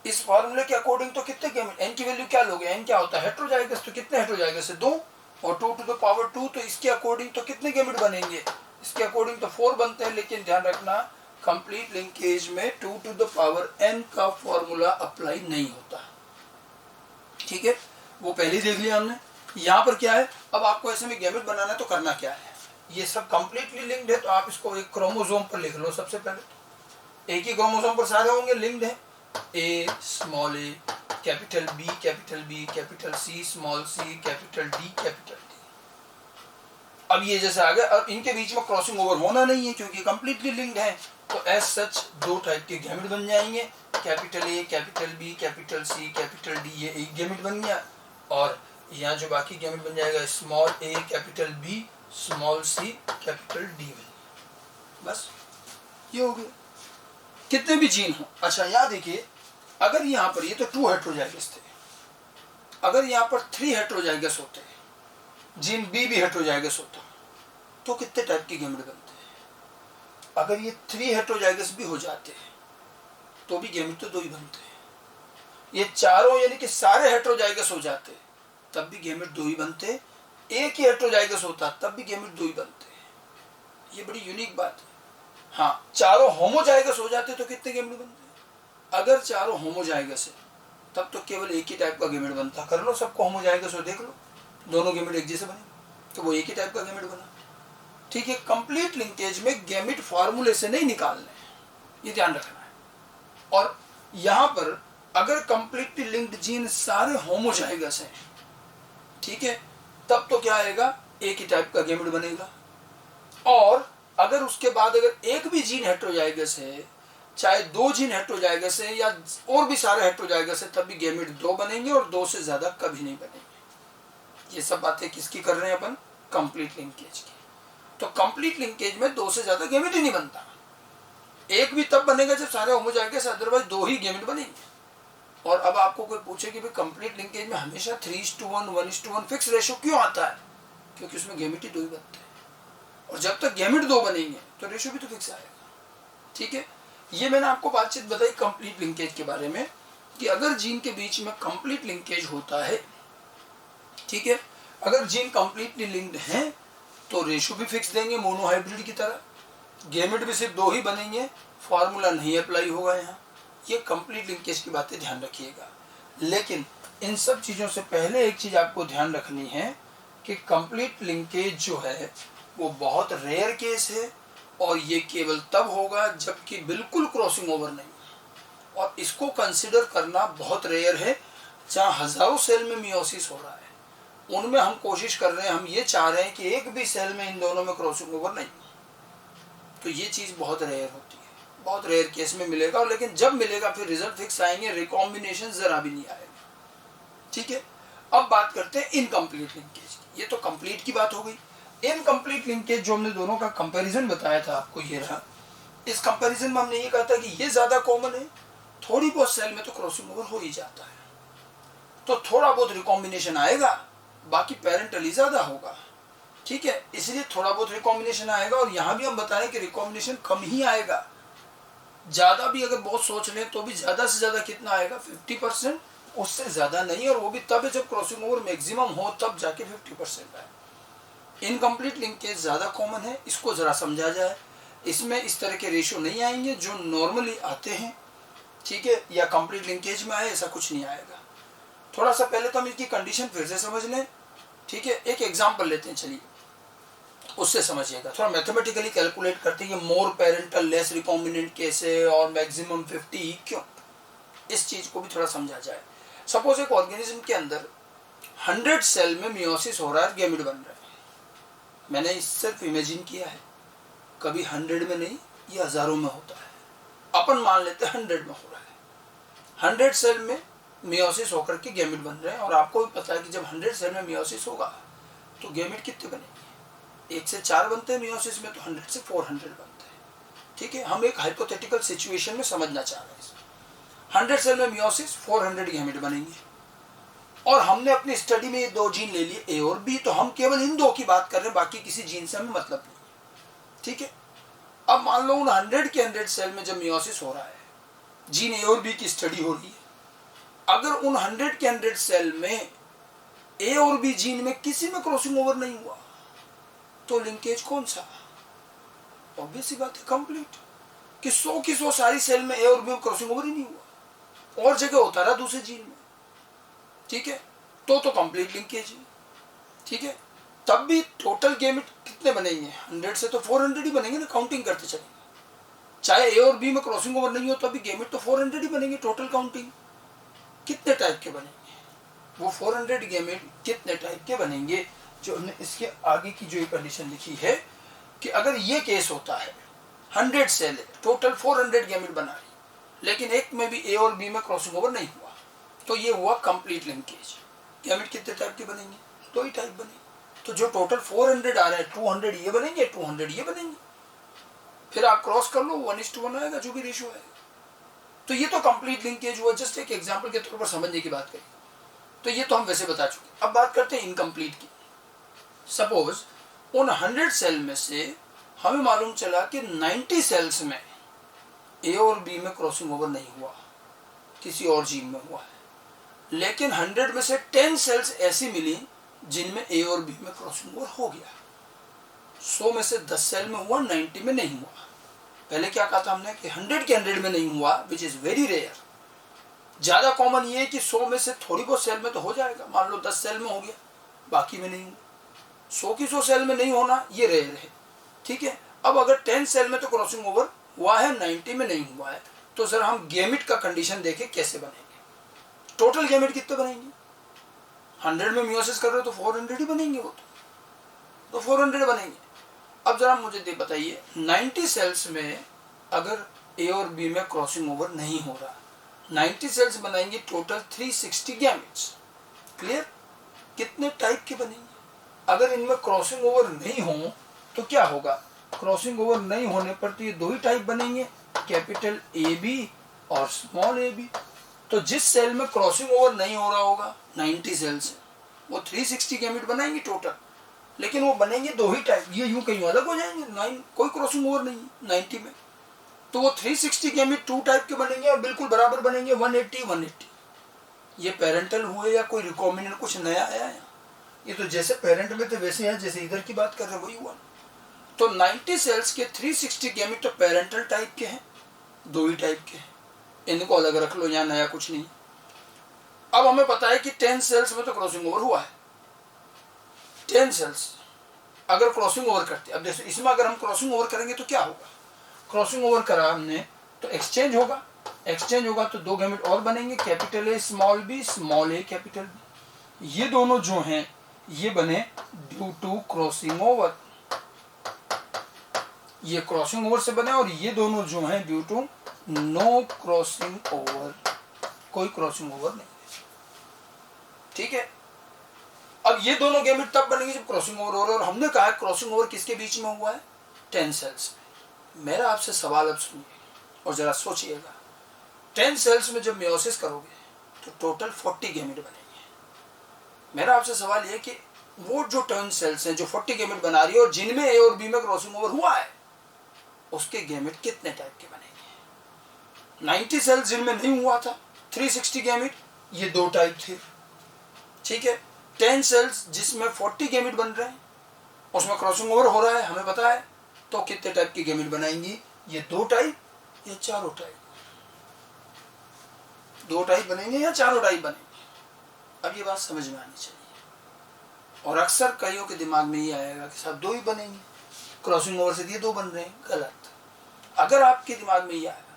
इस फॉर्मूले के अकॉर्डिंग तो कितने गैमेट, n की वैल्यू क्या लोगे, n क्या होता है हेटेरोजाइगस, तो कितने हेटेरोजाइगस से 2, और 2 to the power 2, तो इसके अकॉर्डिंग तो कितने गैमेट बनेंगे, इसके अकॉर्डिंग तो 4 बनते हैं। लेकिन ध्यान रखना कंप्लीट लिंकेज में 2 to the power n का फॉर्मूला अप्लाई नहीं होता। ठीक है, वो पहले ही देख लिया हमने। यहाँ पर क्या है, अब आपको ऐसे में गैमेट बनाना है तो करना क्या है, ये सब कंप्लीटली लिंक्ड है, तो आप इसको एक क्रोमोसोम पर लिख लो। सबसे पहले एक ही क्रोमोसोम पर सारे होंगे, लिंक्ड है। A small A, capital B, capital C, small C, capital D, capital D. अब ये जैसे आ गया, अब इनके बीच में क्रॉसिंग ओवर होना नहीं है क्योंकि कंप्लीटली लिंक्ड है, तो एज सच 2 टाइप के गैमेट बन जाएंगे, capital A, capital B, capital C, capital D, ये एक गैमेट बन गया। और यहाँ जो बाकी गैमेट बन जाएगा small A, capital B, small C, capital D बन। बस ये हो गया, कितने भी जीन हो। अच्छा यहाँ देखिए, अगर यहाँ पर ये तो 2 हेट्रोजाइगस थे, अगर यहाँ पर 3 हेट्रोजाइगस होते, जीन बी भी हेट्रोजाइगस होता, तो कितने टाइप के गैमेट बनते हैं। अगर ये 3 हेट्रोजाइगस भी हो जाते तो भी गैमेट तो 2 ही बनते हैं। ये चारों यानी कि सारे हेट्रोजाइगस हो जाते तब भी गैमेट 2 ही बनते। एक ही हेट्रोजाइगस होता तब भी गैमेट 2 ही बनते। ये बड़ी यूनिक बात है। हाँ, चारों होमोजाइगस हो जाते तो कितने गैमेट बनते। अगर चारों होमोजाइगस है तब तो केवल एक ही टाइप का गैमेट बनता। कर लो सबको होमोजाइगस हो, देख लो दोनों गैमेट एक जैसे बने तो वो एक ही टाइप का गैमेट बना। ठीक है, कंप्लीट लिंकेज में गैमेट फॉर्मूले से नहीं निकालने, ये ध्यान रखना है। और यहां पर अगर कंप्लीटली लिंक्ड जीन सारे होमोजाइगस हैं, ठीक है, तब तो क्या आएगा, एक ही टाइप का गैमेट बनेगा। और अगर उसके बाद अगर एक भी जीन हेट्रोजाइगस है, चाहे 2 जीन हेट्रोजाइगस है या और भी सारे हेट्रोजाइगस है, तब भी गैमेट 2 बनेंगे और 2 से ज्यादा कभी नहीं बनेंगे। ये सब बातें किसकी कर रहे हैं अपन, कंप्लीट लिंकेज की। तो कंप्लीट लिंकेज में 2 से ज्यादा गैमेट ही नहीं बनता। एक भी तब बनेगा जब सारे होमोजाइगस, अदरवाइज 2 ही गैमेट बनेंगे। और अब आपको कोई पूछे कि भाई कंप्लीट लिंकेज में हमेशा 3:1, 1:1 फिक्स रेशो क्यों आता है, क्योंकि उसमें गैमेट ही 2 ही बनते हैं। और जब तक गैमेट 2 बनेंगे तो रेशो भी तो फिक्स आएगा। ठीक है, ये मैंने आपको बातचीत बताई कंप्लीट लिंकेज के बारे में कि अगर जीन के बीच में कंप्लीट लिंकेज होता है, ठीक है, अगर जीन कंप्लीटली लिंक्ड हैं तो रेशो भी फिक्स देंगे मोनोहाइब्रिड की तरह, गैमेट भी सिर्फ 2 ही बनेंगे, फॉर्मूला नहीं अप्लाई होगा यहाँ। ये कंप्लीट लिंकेज की बातें ध्यान रखिएगा। लेकिन इन सब चीज़ों से पहले एक चीज़ आपको ध्यान रखनी है कि कंप्लीट लिंकेज जो है वो बहुत रेयर केस है और ये केवल तब होगा जबकि बिल्कुल क्रॉसिंग ओवर नहीं, और इसको कंसिडर करना बहुत रेयर है। जहाँ हजारों सेल में मियोसिस हो रहा है उनमें हम कोशिश कर रहे हैं, हम ये चाह रहे हैं कि एक भी सेल में इन दोनों में क्रॉसिंग ओवर नहीं, तो ये चीज़ बहुत रेयर होती है, बहुत रेयर केस में मिलेगा। लेकिन जब मिलेगा फिर रिजल्ट फिक्स आएंगे, रिकॉम्बिनेशन जरा भी नहीं आएगा। ठीक है, अब बात करते हैं इनकम्प्लीट लिंकेज की। ये तो कंप्लीट की बात हो गई। इनकम्प्लीट लिंकेज जो हमने दोनों का कंपैरिजन बताया था आपको, ये रहा। इस कंपैरिजन में हमने ये कहा था कि ये ज्यादा कॉमन है, थोड़ी बहुत सेल में तो क्रॉसिंग ओवर हो ही जाता है, तो थोड़ा बहुत रिकॉम्बिनेशन आएगा, बाकी पेरेंटली ज्यादा होगा। ठीक है, इसलिए थोड़ा बहुत रिकॉम्बिनेशन आएगा। और यहाँ भी हम बता रहे हैं कि रिकॉम्बिनेशन कम ही आएगा, ज्यादा भी अगर बहुत सोच लें तो भी ज्यादा से ज्यादा कितना आएगा, 50%, उससे ज्यादा नहीं। और वो भी तब जब क्रॉसिंग ओवर मैक्सिमम हो तब जाके 50% आए। इनकम्प्लीट लिंकेज ज्यादा कॉमन है, इसको जरा समझा जाए। इसमें इस तरह के रेशो नहीं आएंगे जो नॉर्मली आते हैं, ठीक है, या कंप्लीट लिंकेज में आए, ऐसा कुछ नहीं आएगा। थोड़ा सा पहले तो हम इसकी कंडीशन फिर से समझ लें। ठीक है, एक एग्जांपल लेते हैं, चलिए उससे समझिएगा। थोड़ा मैथमेटिकली कैलकुलेट करते हैं मोर पेरेंटल लेस रिकॉम्बिनेंट कैसे और मैक्सिमम 50 क्यों, इस चीज को भी थोड़ा समझा जाए। सपोज एक ऑर्गेनिज्म के अंदर 100 सेल में मियोसिस हो रहा है, गैमेट बन रहा है। मैंने इस सिर्फ इमेजिन किया है, कभी 100 में नहीं, ये हजारों में होता है। अपन मान लेते हैं 100 में हो रहा है। 100 सेल में मियोसिस होकर के गैमेट बन रहे हैं। और आपको भी पता है कि जब 100 सेल में मियोसिस होगा तो गैमेट कितने बनेंगे, 1 से 4 बनते हैं मियोसिस में, तो 100 से 400 बनते हैं। ठीक है, हम एक हाइपोथेटिकल सिचुएशन में समझना चाह रहे हैं। 100 सेल में मियोसिस, 400 गैमेट बनेंगे। और हमने अपनी स्टडी में ये 2 जीन ले लिए, ए और बी, तो हम केवल इन 2 की बात कर रहे हैं, बाकी किसी जीन से हमें मतलब नहीं। ठीक है, अब मान लो उन 100 के 100 सेल में जब मियोसिस हो रहा है, जीन ए और बी की स्टडी हो रही है, अगर उन 100 के 100 सेल में ए और बी जीन में किसी में क्रॉसिंग ओवर नहीं हुआ तो लिंकेज कौन सा, ऑब्वियस सी बात है, कंप्लीट। कि 100 की 100 सारी सेल में ए और बी में क्रॉसिंग ओवर ही नहीं हुआ, और जगह होता रहा दूसरे जीन में, ठीक है, तो कंप्लीट लिंकेज है, ठीक है। तब भी टोटल गैमेट कितने बनेंगे, 100 से तो 400 ही बनेंगे ना, काउंटिंग करते चलेंगे, चाहे ए और बी में क्रॉसिंग ओवर नहीं हो तो अभी गैमेट तो 400 ही बनेंगे टोटल काउंटिंग। कितने टाइप के बनेंगे वो 400 गैमेट, कितने टाइप के बनेंगे, जो हमने इसके आगे की जो कंडीशन लिखी है कि अगर ये केस होता है 100 सेल है, टोटल 400 गैमेट बना रही, लेकिन एक में भी ए और बी में क्रॉसिंग ओवर नहीं हुआ, तो ये हुआ कंप्लीट लिंकेज। गैमेट कितने टाइप के बनेंगे, 2 ही टाइप बनेंगे। तो जो टोटल 400 आ रहा है, 200 ये बनेंगे, 200 ये बनेंगे, फिर आप क्रॉस कर लो 1:1 आएगा, जो भी रेशियो आएगा। तो ये तो कंप्लीट लिंकेज हुआ, जस्ट एक एग्जांपल के तौर पर समझने की बात करें, तो ये तो हम वैसे बता चुके। अब बात करते हैं इनकम्प्लीट की। सपोज उन 100 सेल में से हमें मालूम चला कि 90 सेल्स में ए और बी में क्रॉसिंग ओवर नहीं हुआ, किसी और जीन में हुआ है, लेकिन 100 में से 10 सेल्स ऐसी मिली जिनमें ए और बी में क्रॉसिंग ओवर हो गया। 100 में से 10 सेल में हुआ, 90 में नहीं हुआ। पहले क्या कहा था हमने कि 100 के 100 में नहीं हुआ, विच इज वेरी रेयर। ज्यादा कॉमन ये है कि 100 में से थोड़ी बहुत सेल में तो हो जाएगा, मान लो 10 सेल में हो गया, बाकी में नहीं हुआ। 100 की 100 सेल में नहीं होना ये रेयर है, ठीक है। अब अगर 10 सेल में तो क्रॉसिंग ओवर हुआ है, 90 में नहीं हुआ है, तो सर हम गैमेट का कंडीशन देखें कैसे बनेंगे। टोटल गैमेट कितने बनेंगे, 100 में मियोसिस कर रहे हो तो 400 ही बनेंगे, वो तो 400 बनेंगे। अब जरा मुझे बताइए 90 सेल्स में अगर ए और बी में क्रॉसिंग ओवर नहीं हो रहा, 90 सेल्स बनाएंगे टोटल 360 गैमेट्स। क्लियर, कितने टाइप के बनेंगे। अगर इनमें क्रॉसिंग ओवर नहीं हो तो क्या होगा, क्रॉसिंग ओवर नहीं होने पर तो ये 2 ही टाइप बनेंगे, कैपिटल ए बी और स्मॉल ए बी। तो जिस सेल में क्रॉसिंग ओवर नहीं हो रहा होगा 90 सेल से, वो 360 गैमेट बनाएंगे टोटल, लेकिन वो बनेंगे 2 ही टाइप, ये यूं कहीं अलग हो जाएंगे, 9 कोई क्रॉसिंग ओवर नहीं 90 में, तो वो 360 गैमेट 2 टाइप के बनेंगे और बिल्कुल बराबर बनेंगे 180। ये पेरेंटल हुए या कोई रिकॉम्बिनेंट कुछ नया आया है, ये तो जैसे पेरेंट में थे वैसे है, जैसे इधर की बात कर रहे हैं वही हुआ। तो 90 सेल्स के 360 गैमेट तो पेरेंटल टाइप के हैं, 2 ही टाइप के हैं, इनको अलग रख लो, यहाँ नया कुछ नहीं। अब हमें पता है कि 10 सेल्स में तो क्रॉसिंग ओवर हुआ है, 10 सेल्स अगर क्रॉसिंग ओवर करते, अब जैसे इसमें अगर हम क्रॉसिंग ओवर करेंगे तो क्या होगा, क्रॉसिंग ओवर करा हमने तो एक्सचेंज होगा, एक्सचेंज होगा तो 2 गैमेट और बनेंगे, capital A small B, small A capital B. ये दोनों जो हैं ये बने ड्यू टू क्रॉसिंग ओवर, ये क्रॉसिंग ओवर से बने, और ये दोनों जो हैं due to no crossing over, कोई क्रॉसिंग ओवर नहीं, ठीक है। अब ये दोनों गैमेट तब बनेंगे जब क्रॉसिंग ओवर हो रहा है, और हमने कहा क्रॉसिंग ओवर किसके बीच में हुआ है, 10 सेल्स में। मेरा आपसे सवाल अब सुनिए और जरा सोचिएगा, 10 सेल्स में जब मियोसिस करोगे तो टोटल 40 गैमेट बनेंगे। मेरा आपसे सवाल यह कि वो जो 10 सेल्स हैं जो 40 गैमेट बना रही है और जिनमें ए और बी में क्रॉसिंग ओवर हुआ है, उसके गैमेट कितने टाइप के बनेंगे। 90 सेल्स जिनमें नहीं हुआ था 360 गैमेट, ये 2 टाइप थे, ठीक है। 10 सेल्स जिसमें 40 गैमेट बन रहे हैं, उसमें क्रॉसिंग ओवर हो रहा है, हमें पता है, तो कितने टाइप की गैमेट बनाएंगी, ये 2 टाइप या 4 टाइप, 2 टाइप बनेंगे या 4 टाइप बनेंगे। अब ये बात समझ में आनी चाहिए, और अक्सर कईयों के दिमाग में ये आएगा कि साहब 2 ही बनेंगे, क्रॉसिंग ओवर से ये 2 बन रहे हैं। गलत। अगर आपके दिमाग में ये आएगा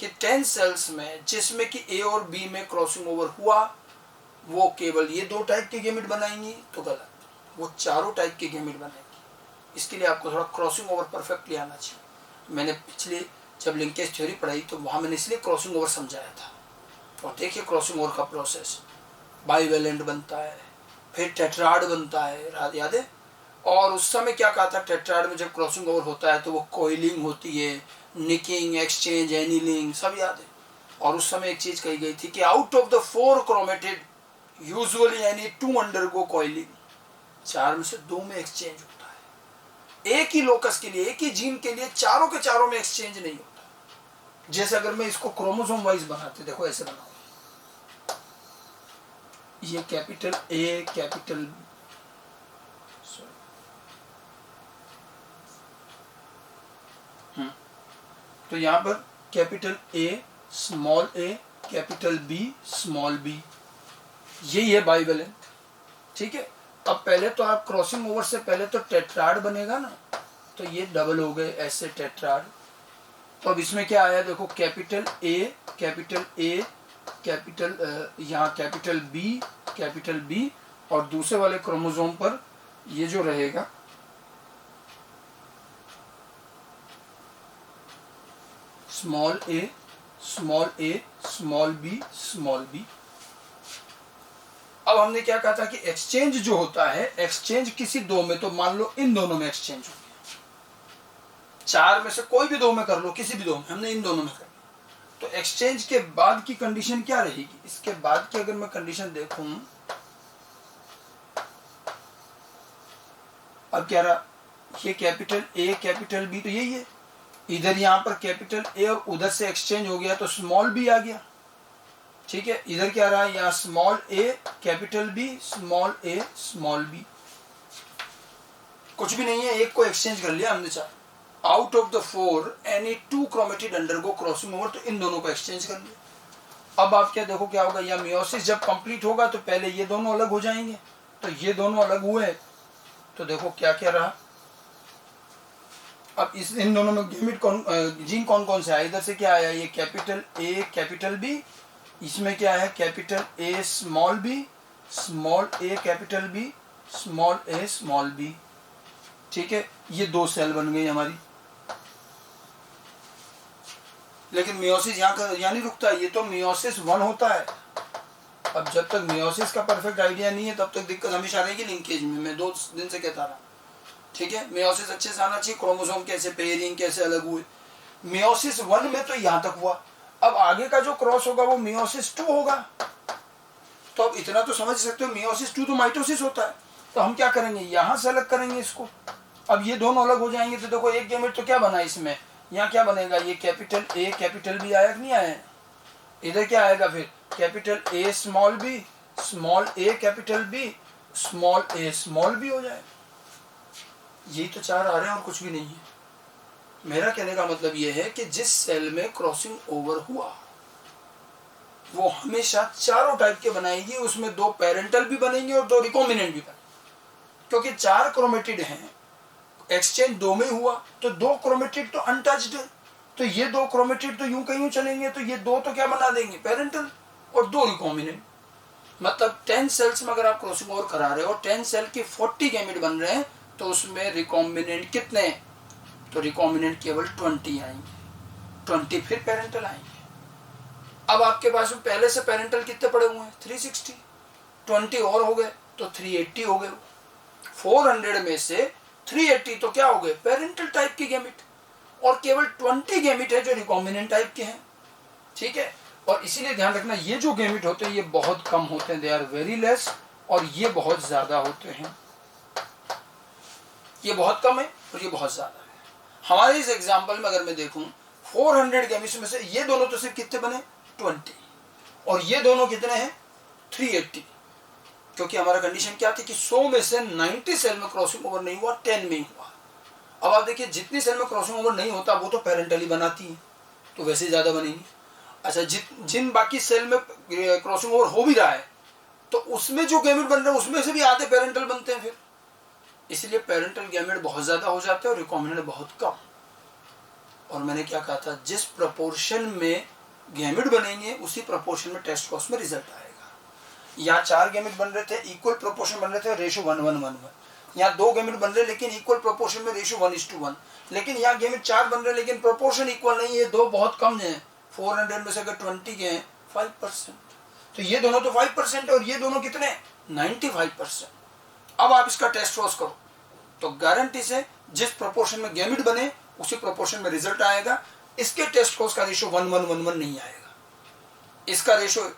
कि 10 सेल्स में जिसमें कि ए और बी में क्रॉसिंग ओवर हुआ, वो केवल ये 2 टाइप के गैमेट बनाएंगी, तो गलत, वो 4 टाइप के गैमेट बनाएंगी। इसके लिए आपको थोड़ा क्रॉसिंग ओवर परफेक्टली आना चाहिए। मैंने पिछले जब लिंकेज थ्योरी पढ़ाई तो वहाँ मैंने इसलिए क्रॉसिंग ओवर समझाया था। और देखिए क्रॉसिंग ओवर का प्रोसेस, बाइवेलेंट बनता है, फिर टेट्राड बनता है, याद है। और उस समय क्या कहा था, टेट्राड में जब क्रॉसिंग ओवर होता है तो वो कोइलिंग होती है, निकिंग, एक्सचेंज, एनीलिंग, सब याद है। और उस समय एक चीज कही गई थी कि out of the 4 chromatid usually any 2 undergo coiling, 4 में से 2 में एक्सचेंज होता है। एक ही लोकस के लिए, एक ही जीन के लिए चारों के चारों में एक्सचेंज नहीं होता। जैसे अगर मैं इसको क्रोमोसोम वाइज बनाते, देखो ऐसे बनाऊं, ये कैपिटल ए, कैपिटल तो यहाँ पर capital A small A capital B small B, यही है बाइवेलेंट। ठीक है, अब पहले तो आप क्रॉसिंग ओवर से पहले तो टेट्राड बनेगा ना, तो ये डबल हो गए ऐसे टेट्राड। तो अब इसमें क्या आया देखो, कैपिटल ए कैपिटल यहाँ कैपिटल बी और दूसरे वाले क्रोमोसोम पर ये जो रहेगा स्मॉल ए स्मॉल बी। अब हमने क्या कहा था कि एक्सचेंज जो होता है, एक्सचेंज किसी दो में, तो मान लो इन दोनों में एक्सचेंज हो गया, चार में से कोई भी दो में कर लो, किसी भी दो में, हमने इन दोनों में कर लिया, तो एक्सचेंज के बाद की कंडीशन क्या रहेगी? इसके बाद की अगर मैं कंडीशन देखूं, अब क्या रहा, ये कैपिटल ए कैपिटल बी, तो यही है, इधर यहां पर कैपिटल ए और उधर से एक्सचेंज हो गया तो स्मॉल बी आ गया। ठीक है, इधर क्या रहा, यहाँ small A capital B small A small B, कुछ भी नहीं है, एक को एक्सचेंज कर लिया हमने चार। Out of the four any two chromatid undergo crossing over, तो इन दोनों को एक्सचेंज कर लिया। अब आप क्या देखो क्या होगा, या मियोसिस जब कंप्लीट होगा तो पहले ये दोनों अलग हो जाएंगे, तो ये दोनों अलग हुए तो देखो क्या क्या रहा। अब इस इन दोनों में जीन कौन कौन से आया, इधर से क्या आया, ये कैपिटल ए कैपिटल बी, इसमें क्या है capital A small A capital B small A small B. ठीक है, ये दो सेल बन गई हमारी। लेकिन मियोसिस यहाँ नहीं रुकता, ये तो मियोसिस 1 होता है। अब जब तक मियोसिस का परफेक्ट आइडिया नहीं है तब तक दिक्कत हमेशा रहेगी लिंकेज में, मैं 2 दिन से कहता रहा। ठीक है, मियोसिस अच्छे से आना चाहिए, क्रोमोसोम कैसे पेयरिंग कैसे अलग हुए। मियोसिस 1 में तो यहां तक हुआ, अब आगे का जो क्रॉस होगा वो मियोसिस 2 होगा। तो अब इतना तो समझ सकते हो, मियोसिस 2 तो माइटोसिस होता है। तो हम क्या करेंगे, यहां से अलग करेंगे इसको। अब ये दोनों अलग हो जाएंगे तो देखो एक गैमेट तो क्या बना इसमें, यहाँ क्या बनेगा, ये कैपिटल ए कैपिटल बी आया कि नहीं आया, इधर क्या आएगा फिर capital A small A capital B small A small B हो जाएगा। यही तो 4 आ रहे हैं और कुछ भी नहीं है। मेरा कहने का मतलब यह है कि जिस सेल में क्रॉसिंग ओवर हुआ वो हमेशा चारों टाइप के बनाएगी, उसमें 2 पेरेंटल भी बनेंगे और 2 रिकॉम्बिनेंट भी बनेंगे, क्योंकि 4 क्रोमेटिड हैं, एक्सचेंज 2 में हुआ तो 2 क्रोमेटिड तो अनटच्ड है, तो ये 2 क्रोमेटिड तो यूं कहीं चलेंगे, तो ये 2 तो क्या बना देंगे पेरेंटल और 2 रिकॉम्बिनेंट। मतलब 10 सेल्स में अगर आप क्रॉसिंग ओवर करा रहे हो, 10 सेल के 40 गैमेट बन रहे हैं, तो उसमें रिकॉम्बिनेंट कितने, तो रिकॉम्बिनेंट केवल 20 आएंगे, 20 फिर पेरेंटल आएंगे। अब आपके पास में पहले से पेरेंटल कितने पड़े हुए हैं 360, 20 और हो गए तो 380 हो गए। 400 में से 380 तो क्या हो गए पेरेंटल टाइप के गैमेट, और केवल 20 गैमेट है जो रिकॉम्बिनेंट टाइप के हैं। ठीक है, और इसीलिए ध्यान रखना ये जो गैमेट होते हैं ये बहुत कम होते हैं, दे आर वेरी लेस, और ये बहुत ज्यादा होते हैं, ये बहुत कम है और ये बहुत ज्यादा है। हमारे इस एग्जांपल में अगर मैं देखूं 400 गैमेट्स में से ये दोनों तो सिर्फ कितने बने 20, और ये दोनों कितने हैं 380, क्योंकि हमारा कंडीशन क्या थी कि 100 में से 90 सेल में क्रॉसिंग ओवर नहीं हुआ, 10 में ही हुआ। अब आप देखिए जितनी सेल में क्रॉसिंग ओवर नहीं होता वो तो पेरेंटली बनाती है, तो वैसे ज्यादा बनेंगी। अच्छा, जिन बाकी सेल में क्रॉसिंग ओवर हो भी रहा है तो उसमें जो गैमेट बन रहे हैं उसमें से भी आधे पेरेंटल बनते हैं फिर, इसलिए पेरेंटल गैमेट बहुत ज्यादा हो जाते हैं और रिकॉम्बिनेंट बहुत कम। और मैंने क्या कहा था, जिस प्रपोर्शन में गैमेट बनेंगे उसी प्रपोर्शन में टेस्ट कॉस्ट में रिजल्ट आएगा। यहाँ 4 गैमेट बन रहे थे, इक्वल प्रपोर्शन बन रहे थे, रेशो 1:1:1। यहाँ 2 गैमेट बन रहे लेकिन इक्वल प्रपोर्शन में रेशो 1:1। लेकिन यहाँ गैमेट 4 बन रहे लेकिन प्रपोर्शन इक्वल नहीं है, 2 बहुत कम है। 400 में से अगर 20 के हैं 5%, तो ये दोनों तो 5% है और ये दोनों कितने 95%। अब आप इसका टेस्ट कॉस्ट करो तो गारंटी से जिस प्रोपोर्शन में गैमेट बने उसी प्रोपोर्शन में रिजल्ट आएगा। इसके टेस्ट कॉस्ट का रेशो 1:1:1 नहीं आएगा, इसका रेशो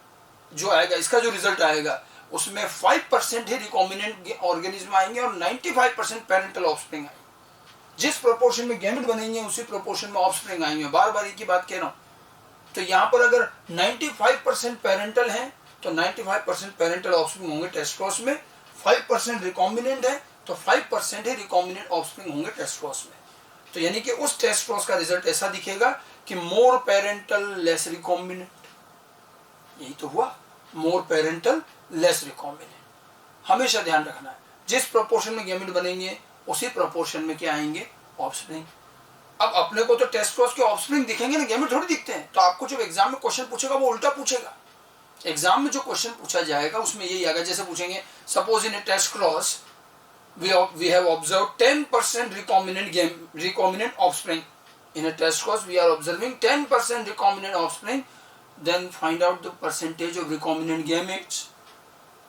जो आएगा, इसका जो रिजल्ट आएगा उसमें 5% ही रिकॉम्बिनेंट ऑर्गेनिज्म आएंगे और 95% पेरेंटल ऑफस्प्रिंग आएंगे। जिस प्रोपोर्शन में गैमेट बनेंगे उसी प्रोपोर्शन में ऑफस्प्रिंग आएंगे। बार बार एक ही बात कह रहा हूं। तो यहाँ पर अगर 95% पेरेंटल है तो 95% पेरेंटल ऑफस्प्रिंग होंगे टेस्ट कॉस्ट में, 5% रिकॉम्बिनेंट है तो 5% ही रिकॉम्बिनेंट ऑफस्प्रिंग होंगे टेस्ट कॉस्ट में। तो यानी कि उस टेस्ट क्रॉस का रिजल्ट ऐसा दिखेगा कि मोर पेरेंटल लेस रिकॉम्बिनेंट, यही तो हुआ, मोर पेरेंटल लेस रिकॉम्बिनेंट। हमेशा ध्यान रखना है जिस प्रोपोर्शन में गैमेट बनेंगे उसी प्रोपोर्शन में क्या आएंगे, ऑफस्प्रिंग। अब अपने को तो टेस्ट क्रॉस के ऑफस्प्रिंग दिखेंगे ना, गैमेट थोड़ी दिखते हैं। तो आपको जब एग्जाम में क्वेश्चन पूछेगा वो उल्टा पूछेगा। एग्जाम में जो क्वेश्चन पूछा जाएगा उसमें यही आएगा, जैसे पूछेंगे suppose in a test cross we have observed 10% recombinant offspring. In a test cross we are observing 10% recombinant offspring, then find out the percentage of recombinant gametes.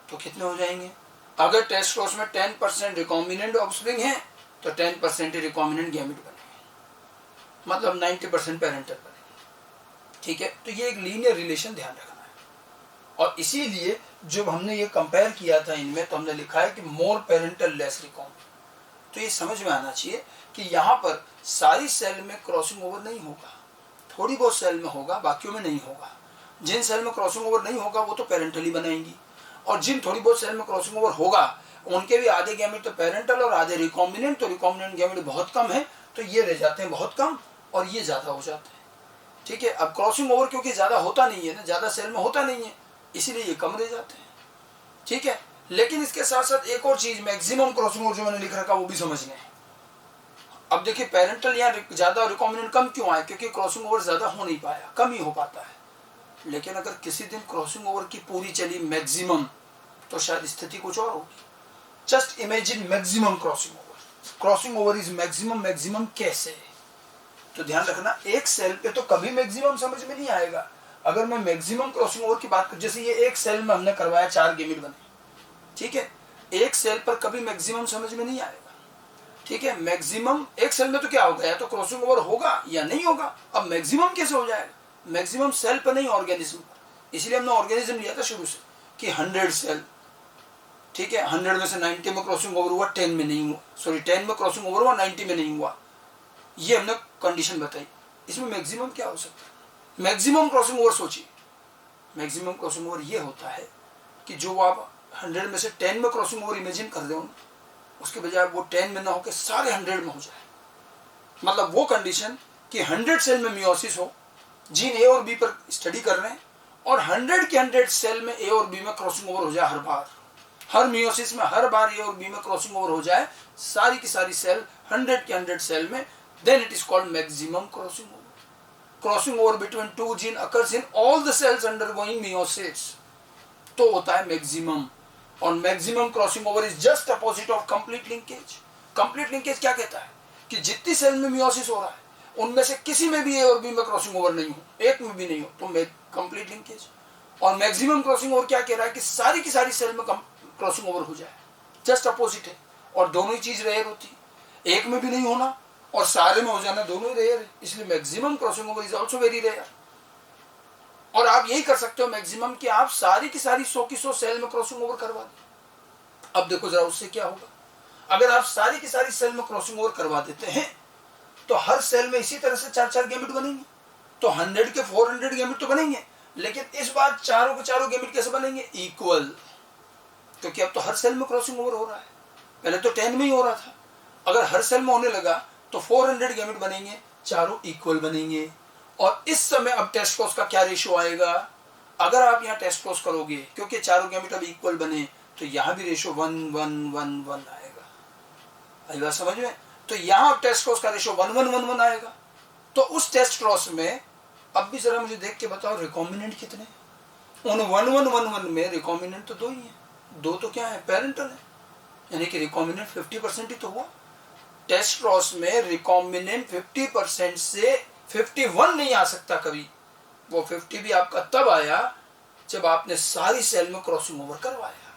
तो कितने हो जाएंगे? अगर टेस्ट क्रॉस में 10% recombinant offspring है तो 10% recombinant gamete बनेंगे, मतलब 90% पेरेंटल बनेंगे। ठीक है, तो ये एक लीनियर रिलेशन ध्यान रखना है। और इसीलिए जब हमने ये कंपेयर किया था इनमें तो हमने लिखा है कि मोर पेरेंटल लेस रिकॉम्बिनेंट। तो ये समझ में आना चाहिए कि यहाँ पर सारी सेल में क्रॉसिंग ओवर नहीं होगा, थोड़ी बहुत सेल में होगा, बाकियों में नहीं होगा। जिन सेल में क्रॉसिंग ओवर नहीं होगा वो तो पेरेंटली बनाएंगी, और जिन थोड़ी बहुत सेल में क्रॉसिंग ओवर होगा उनके भी आधे गैमेट तो पेरेंटल और आधे रिकॉम्बिनेंट। तो रिकॉम्बिनेंट गैमेट बहुत कम है तो ये रह जाते हैं बहुत कम और ये ज्यादा हो जाते हैं। ठीक है, अब क्रॉसिंग ओवर क्योंकि ज्यादा होता नहीं है ना, ज्यादा सेल में होता नहीं है, इसीलिए ये कम रह जाते हैं। ठीक है, लेकिन इसके साथ साथ एक और चीज, मैक्सिमम क्रॉसिंग ओवर जो मैंने लिख रखा वो भी समझ लें। अब देखिए पेरेंटल यहाँ ज्यादा और रिकॉम्बिनेंट कम क्यों आए, क्योंकि क्रॉसिंग ओवर ज्यादा हो नहीं पाया, कम ही हो पाता है। लेकिन अगर किसी दिन क्रॉसिंग ओवर की पूरी चली मैक्सिमम तो शायद स्थिति कुछ और होगी। Just imagine maximum crossing over is maximum. Maximum कैसे, तो ध्यान रखना एक सेल पे तो कभी मैक्सिमम समझ में नहीं आएगा। अगर मैं मैक्सिमम क्रॉसिंग ओवर की बात करूं, जैसे ये एक सेल में हमने करवाया 4 गैमेट बने, ठीक है, एक सेल पर कभी मैक्सिमम समझ में नहीं आएगा। ठीक है, मैक्सिमम एक सेल में तो क्या होगा, या तो क्रॉसिंग ओवर होगा या नहीं होगा। अब मैक्सिमम कैसे हो जाएगा, मैक्सिमम सेल पर नहीं ऑर्गेनिज्म पर। इसलिए हमने ऑर्गेनिज्म लिया था शुरू से कि 100 सेल, ठीक है, 100 में से 90 में क्रॉसिंग ओवर हुआ, 10 में नहीं हुआ, सॉरी 10 में क्रॉसिंग ओवर हुआ, 90 में नहीं हुआ, ये हमने कंडीशन बताई। इसमें मैक्सिमम क्या हो सकता है, मैक्सिमम क्रॉसिंग ओवर सोचिए। मैक्सिमम क्रॉसिंग ओवर ये होता है कि जो आप 100 में से 10 में क्रॉसिंग ओवर इमेजिन कर रहे हो, उसके बजाय वो 10 में ना होकर सारे 100 में हो जाए। मतलब वो कंडीशन कि 100 सेल में मियोसिस हो, जीन ए और बी पर स्टडी कर रहे हैं, और 100 के 100 सेल में ए और बी में क्रॉसिंग ओवर हो जाए हर बार, हर मियोसिस में हर बार ए और बी में क्रॉसिंग ओवर हो जाए, सारी की सारी सेल 100 के 100 सेल में, then it is called maximum crossing over. Crossing over between 2 gene occurs in all the cells undergoing meiosis, तो होता है मैक्सिमम। और maximum crossing over is just opposite of complete linkage. Complete linkage क्या कहता है कि जितनी सेल में मियोसिस हो रहा है उनमें से किसी में भी ए और बी में क्रॉसिंग ओवर नहीं हो, एक में भी नहीं हो, तो कंप्लीट लिंकेज। और मैक्सिमम क्रॉसिंग ओवर क्या कह रहा है कि सारी की सारी सेल में क्रॉसिंग ओवर हो जाए, जस्ट अपोजिट है। और दोनों ही चीज रेयर होती है, एक में भी नहीं होना और सारे में हो जाना, दोनों ही रेयर है। इसलिए maximum crossing over is also very rare. और आप यही कर सकते हो मैक्सिमम कि आप सारी की सारी 100 की 100 सेल में क्रॉसिंग ओवर करवा दें। अब देखो जरा उससे क्या होगा, अगर आप सारी की सारी सेल में क्रॉसिंग ओवर करवा देते हैं तो हर सेल में इसी तरह से 4-4 गैमेट बनेंगे, तो 100 के 400 गैमेट तो बनेंगे। लेकिन इस बार चारों के चारों गैमेट कैसे बनेंगे, इक्वल, क्योंकि अब तो हर सेल में क्रॉसिंग ओवर हो रहा है, पहले तो 10 में ही हो रहा था। अगर हर सेल में होने लगा तो 400 गैमेट बनेंगे, चारों इक्वल बनेंगे। और इस समय अब टेस्ट क्रॉस का क्या रेशियो आएगा, अगर आप यहाँ टेस्ट क्रॉस करोगे क्योंकि चारों गैमेट अब इक्वल बने, तो यहाँ भी रेशियो 1-1-1-1 आएगा। आई बात समझ में, तो यहाँ टेस्ट क्रॉस का रेशियो 1-1-1-1 आएगा। तो उस टेस्ट क्रॉस में अब भी जरा मुझे देख के बताओ रिकॉम्बिनेंट कितने, उन 1-1-1-1 में रिकॉम्बिनेंट तो 2 ही है, 2 तो क्या है, पेरेंटल है, यानी कि रिकॉम्बिनेंट 50% ही तो हुआ। टेस्ट क्रॉस में रिकॉम्बिनेंट 50% से 51 नहीं आ सकता कभी, वो 50 भी आपका तब आया जब आपने सारी सेल में क्रॉसिंग ओवर करवाया।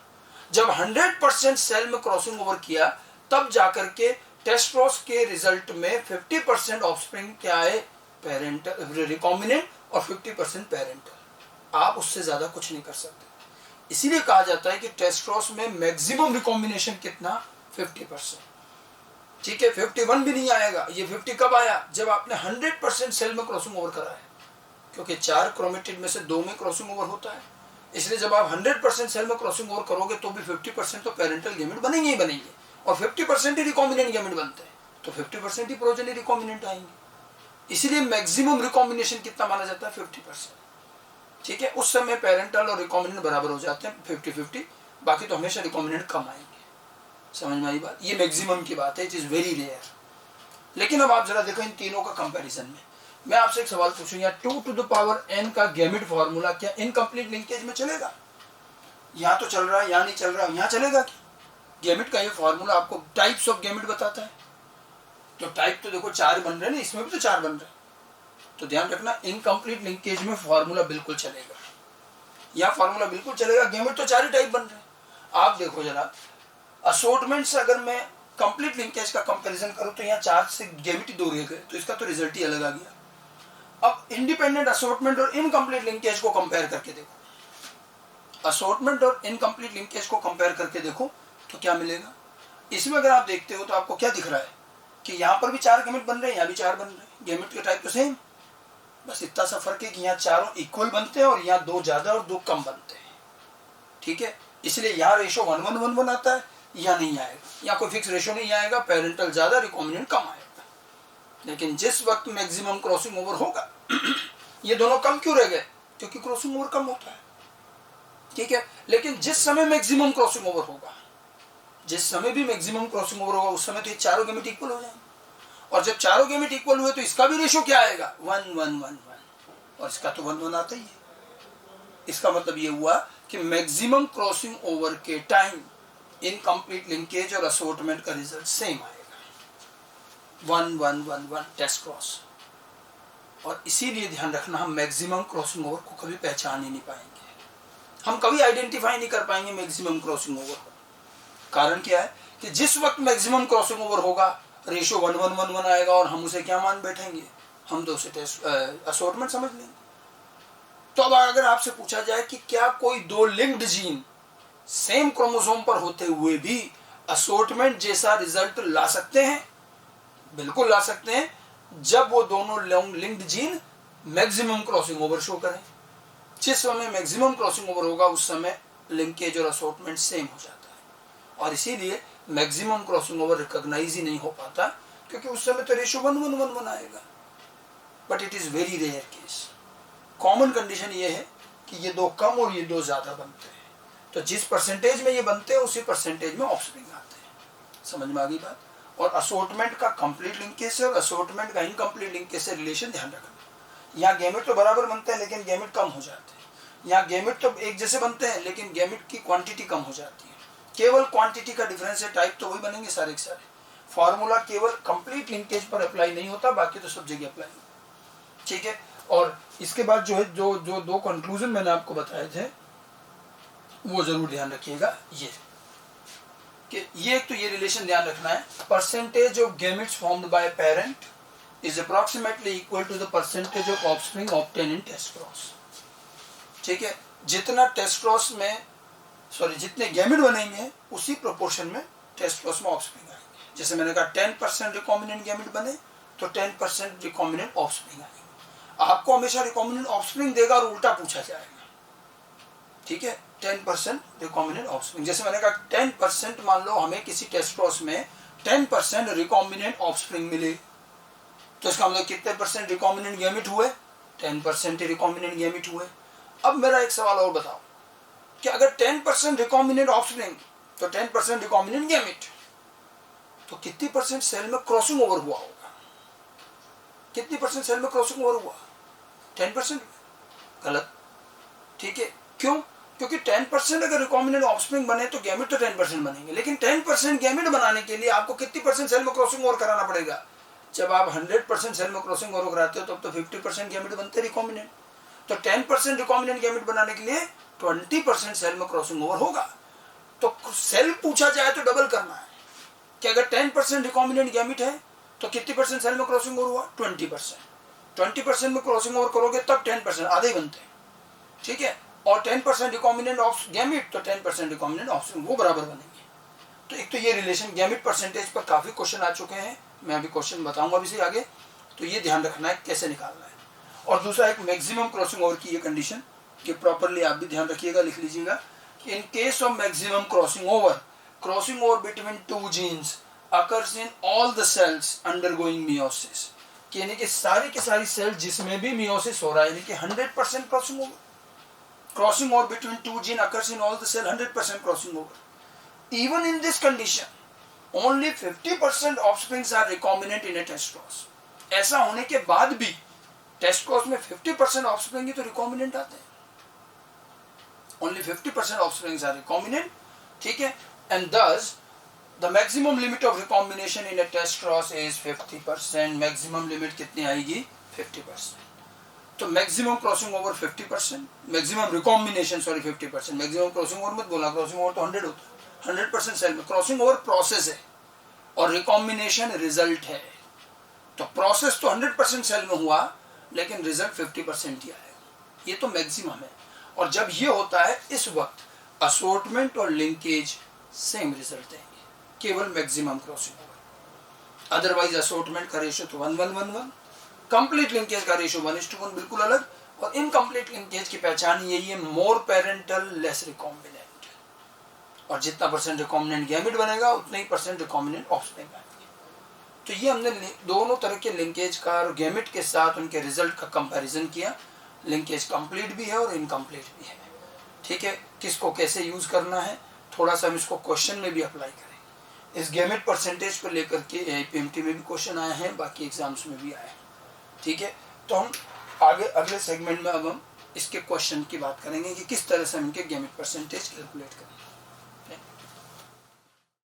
जब 100% सेल में क्रॉसिंग ओवर किया तब जाकर के टेस्ट क्रॉस के रिजल्ट में 50% ऑफस्प्रिंग क्या है, पेरेंटल रिकॉम्बिनेंट, और 50% पेरेंटल। आप उससे ज्यादा कुछ नहीं कर सकते। इसीलिए कहा जाता है कि टेस्ट क्रॉस में मैक्सिमम रिकॉम्बिनेशन कितना, 50%। ठीक है, 51 भी नहीं आएगा। ये 50 कब आया, जब आपने 100% सेल में क्रॉसिंग ओवर करा है, क्योंकि 4 क्रोमेटिड में से 2 में क्रॉसिंग ओवर होता है। इसलिए जब आप 100% सेल में क्रॉसिंग ओवर करोगे तो भी 50% तो पेरेंटल गैमेट बनेंगे ही बनेंगे, और 50% ही रिकॉम्बिनेंट गैमेट बनते हैं। तो 50% ही प्रोजेनी रिकॉम्बिनेंट आएंगे। इसीलिए मैक्सिमम रिकॉम्बिनेशन कितना माना जाता है? 50%। ठीक है, उस समय पेरेंटल और रिकॉम्बिनेंट बराबर हो जाते हैं 50-50, बाकी तो हमेशा रिकॉम्बिनेंट कम आएंगे। समझ में आई बात? ये मैक्सिमम की बात है, इट इज वेरी रेयर। लेकिन अब आप जरा देखो इन तीनों का कंपैरिजन में, मैं आपसे एक सवाल पूछूंगा, 2n का गैमेट फॉर्मूला क्या इनकम्प्लीट लिंकेज में चलेगा? यहाँ तो चल रहा है, यहाँ नहीं चल रहा, यहाँ चलेगा क्या? गैमेट का ये फॉर्मूला आपको टाइप्स ऑफ गैमेट बताता है। तो टाइप तो देखो 4 बन रहे हैं ना, इसमें भी तो 4 बन रहे हैं। तो ध्यान रखना, इनकम्प्लीट लिंकेज में फॉर्मूला बिल्कुल चलेगा, यहाँ फॉर्मूला बिल्कुल चलेगा। गैमेट तो 4 ही टाइप बन रहे हैं। आप देखो जरा, असॉर्टमेंट से अगर मैं कंप्लीट लिंकेज का कंपैरिजन करूं तो यहाँ 4 से गैमेट ही 2 रह गए, तो इसका तो रिजल्ट ही अलग आ गया। अब इंडिपेंडेंट असॉर्टमेंट और इनकम्प्लीट लिंकेज को कंपेयर करके देखो, असॉर्टमेंट और इनकम्प्लीट लिंकेज को कंपेयर करके देखो तो क्या मिलेगा। इसमें अगर आप देखते हो तो आपको क्या दिख रहा है कि यहाँ पर भी 4 गैमेट बन रहे हैं, यहाँ भी 4 बन रहे हैं। गैमेट के टाइप तो सेम, बस इतना सा फर्क है कि यहाँ चारों इक्वल बनते हैं और यहाँ 2 ज्यादा और 2 कम बनते हैं। ठीक है, इसलिए यहाँ रेशो 1:1:1 आता है, यहाँ नहीं आएगा, यहाँ कोई फिक्स रेशो नहीं आएगा, पेरेंटल ज्यादा रिकॉम्बिनेंट कम आएगा। लेकिन जिस वक्त मैक्सिमम क्रॉसिंग ओवर होगा ये दोनों कम क्यों रह गए? क्योंकि क्रॉसिंग ओवर कम होता है। ठीक है, लेकिन जिस समय मैक्सिमम क्रॉसिंग ओवर होगा, जिस समय भी मैक्सिमम क्रॉसिंग ओवर होगा, उस समय तो ये चारों गैमेट इक्वल हो जाएंगे। और जब चारों गैमेट इक्वल हुए तो इसका भी रेशो क्या आएगा? 1:1:1, और इसका तो 1:1 आता ही है। इसका मतलब ये हुआ कि मैक्सिमम क्रॉसिंग ओवर के टाइम इनकम्प्लीट लिंकेज और असॉर्टमेंट का रिजल्ट सेम आएगा, 1:1:1 टेस्ट क्रॉस। और इसीलिए ध्यान रखना, हम मैक्सिमम क्रॉसिंग ओवर को कभी पहचान ही नहीं पाएंगे, हम कभी आइडेंटिफाई नहीं कर पाएंगे मैक्सिमम क्रॉसिंग ओवर को। कारण क्या है कि जिस वक्त मैक्सिमम क्रॉसिंग ओवर होगा रेशो 1:1:1 आएगा और हम उसे क्या मान बैठेंगे? हम तो उसे असॉर्टमेंट समझ लेंगे। तो अब अगर आपसे पूछा जाए कि क्या कोई 2 लिंक्ड जीन सेम क्रोमोसोम पर होते हुए भी असॉर्टमेंट जैसा रिजल्ट ला सकते हैं? बिल्कुल ला सकते हैं, जब वो दोनों linked gene maximum crossing over show करें। जिस समय मैक्सिमम क्रॉसिंग ओवर होगा उस समय लिंकेज और असॉर्टमेंट सेम हो जाता है, और इसीलिए मैक्सिमम क्रॉसिंग ओवर रिकॉग्नाइज ही नहीं हो पाता, क्योंकि उस समय तो रेशो 1:1:1 आएगा। But it is very rare case. Common condition ये है कि ये 2 कम और ये 2 ज्यादा बनते हैं, तो जिस परसेंटेज में ये बनते हैं उसी परसेंटेज में ऑफस्प्रिंग आते हैं। समझ में आ गई बात? और असॉर्टमेंट का कंप्लीट लिंकेज से और असॉर्टमेंट का इनकम्प्लीट लिंकेज से रिलेशन ध्यान रखना। यहाँ गैमेट तो बराबर बनते हैं लेकिन गैमेट कम हो जाते हैं, यहाँ गैमेट तो एक जैसे बनते हैं लेकिन गैमेट की क्वांटिटी कम हो जाती है। केवल क्वांटिटी का डिफरेंस है, टाइप तो वही बनेंगे सारे के सारे। फॉर्मूला केवल कंप्लीट लिंकेज पर अप्लाई नहीं होता, बाकी तो सब जगह अप्लाई होता। ठीक है, और इसके बाद जो है जो 2 कंक्लूजन मैंने आपको बताए थे वो जरूर ध्यान रखिएगा। ये कि ये एक तो ये रिलेशन ध्यान रखना है, percentage of gametes formed by parent is approximately equal to the percentage of offspring obtain in test cross. ठीक है, जितना टेस्ट क्रॉस में जितने गैमेट बनेंगे उसी प्रोपोर्शन में टेस्ट क्रॉस में ऑफस्प्रिंग आएंगे। जैसे मैंने कहा 10% रिकॉम्बिनेंट गैमेट बने तो 10% रिकॉम्बिनेंट ऑफस्प्रिंग आएंगे। आपको हमेशा रिकॉम्बिनेंट ऑफस्प्रिंग देगा और उल्टा पूछा जाएगा। ठीक है, 10% रिकॉम्बिनेंट ऑफस्प्रिंग, जैसे मैंने कहा 10% मान लो हमें किसी टेस्ट क्रॉस में 10% रिकॉम्बिनेंट ऑफस्प्रिंग मिले, तो इसका मतलब कितने परसेंट रिकॉम्बिनेंट गैमेट हुए? 10% रिकॉम्बिनेंट गैमेट हुए। अब मेरा एक सवाल और बताओ कि अगर 10% रिकॉम्बिनेंट ऑफस्प्रिंग तो 10% रिकॉम्बिनेंट गैमेट, तो कितनी परसेंट सेल में क्रॉसिंग ओवर हुआ होगा? कितनी परसेंट सेल में क्रॉसिंग ओवर हुआ? 10%? गलत। ठीक है, क्यों? क्योंकि 10% अगर रिकॉम्बिनेंट ऑफस्प्रिंग बने तो गैमेट तो 10% बनेंगे, लेकिन 10% गैमेट बनाने के लिए आपको कितनी परसेंट सेल में क्रॉसिंग ओवर कराना पड़ेगा? जब आप 100% सेल में क्रॉसिंग ओवर कराते हो तब तो 50% गैमेट बनते रिकॉम्बिनेंट। तो 10% रिकॉम्बिनेंट गैमेट बनाने के लिए 20% सेल में क्रॉसिंग ओवर होगा। तो सेल पूछा जाए तो डबल करना है कि अगर 10% रिकॉम्बिनेंट गैमेट है तो कितनी परसेंट सेल में क्रॉसिंग ओवर हुआ? 20%। 20% में क्रॉसिंग ओवर करोगे तब 10%, आधे ही बनते हैं। ठीक है, और 10% रिकॉम्बिनेंट ऑफ गैमेट तो 10% रिकॉम्बिनेंट ऑफस्प्रिंग, वो बराबर बनेंगे। तो एक तो ये रिलेशन गैमेट परसेंटेज पर काफी क्वेश्चन आ चुके हैं, मैं अभी क्वेश्चन बताऊंगा अभी से आगे, तो ये ध्यान रखना है कैसे निकालना है। और दूसरा एक मैक्सिमम क्रॉसिंग ओवर की ये कंडीशन कि प्रॉपरली आप भी ध्यान रखिएगा, लिख लीजिएगा कि in case of maximum crossing over between 2 genes occurs in all the cells undergoing meiosis, कि यानी कि सारी की सारी सेल जिसमें भी meiosis हो रहा है, यानी कि 100% crossing over. Crossing over between two genes occurs in all the cell, 100% crossing over. Even in this condition, only 50% offsprings are recombinant in a test cross. ऐसा होने के बाद भी टेस्ट क्रॉस में 50% ऑफस्प्रिंग ही तो रिकॉम्बिनेंट आते हैं. Only 50% offsprings are recombinant, ठीक है. And thus the maximum limit of recombination in a test cross is 50%. Maximum limit कितनी आएगी? 50%. तो maximum crossing over 50%, maximum recombination 50%. Maximum crossing over मत बोला, क्रॉसिंग ओवर तो 100 होता है. 100% सेल में क्रॉसिंग ओवर प्रोसेस है और रिकॉम्बिनेशन रिजल्ट है. तो प्रोसेस तो 100% सेल में हुआ, लेकिन रिजल्ट 50% ही आएगा. ये तो मैक्सिमम है. और जब ये होता है इस वक्त असोर्टमेंट और लिंकेज सेम रिजल्ट देंगे, केवल maximum crossing over. Otherwise assortment का रेशियो तो 1:1:1, कंप्लीट लिंकेज का रेशियो 1:1 बिल्कुल अलग. और इनकम्प्लीट लिंकेज की पहचान यही है, मोर पेरेंटल लेस रिकॉम्बिनेंट. और जितना परसेंट रिकॉम्बिनेंट गैमेट बनेगा उतना ही परसेंट रिकॉम्बिनेंट ऑफस्प्रिंग आएंगे. तो ये हमने दोनों तरह के लिंकेज का और गैमेट के साथ उनके रिजल्ट का कंपैरिजन किया. लिंकेज कंप्लीट भी है और इनकम्प्लीट भी है. ठीक है, किसको कैसे यूज करना है थोड़ा सा हम इसको क्वेश्चन में भी अप्लाई करें. इस गैमेट परसेंटेज को लेकर के AIPMT में भी क्वेश्चन आए हैं, बाकी एग्जाम्स में भी आए हैं. ठीक है, तो हम आगे अगले सेगमेंट में अब हम इसके क्वेश्चन की बात करेंगे कि किस तरह से हम इनके गैमेट परसेंटेज कैलकुलेट करें.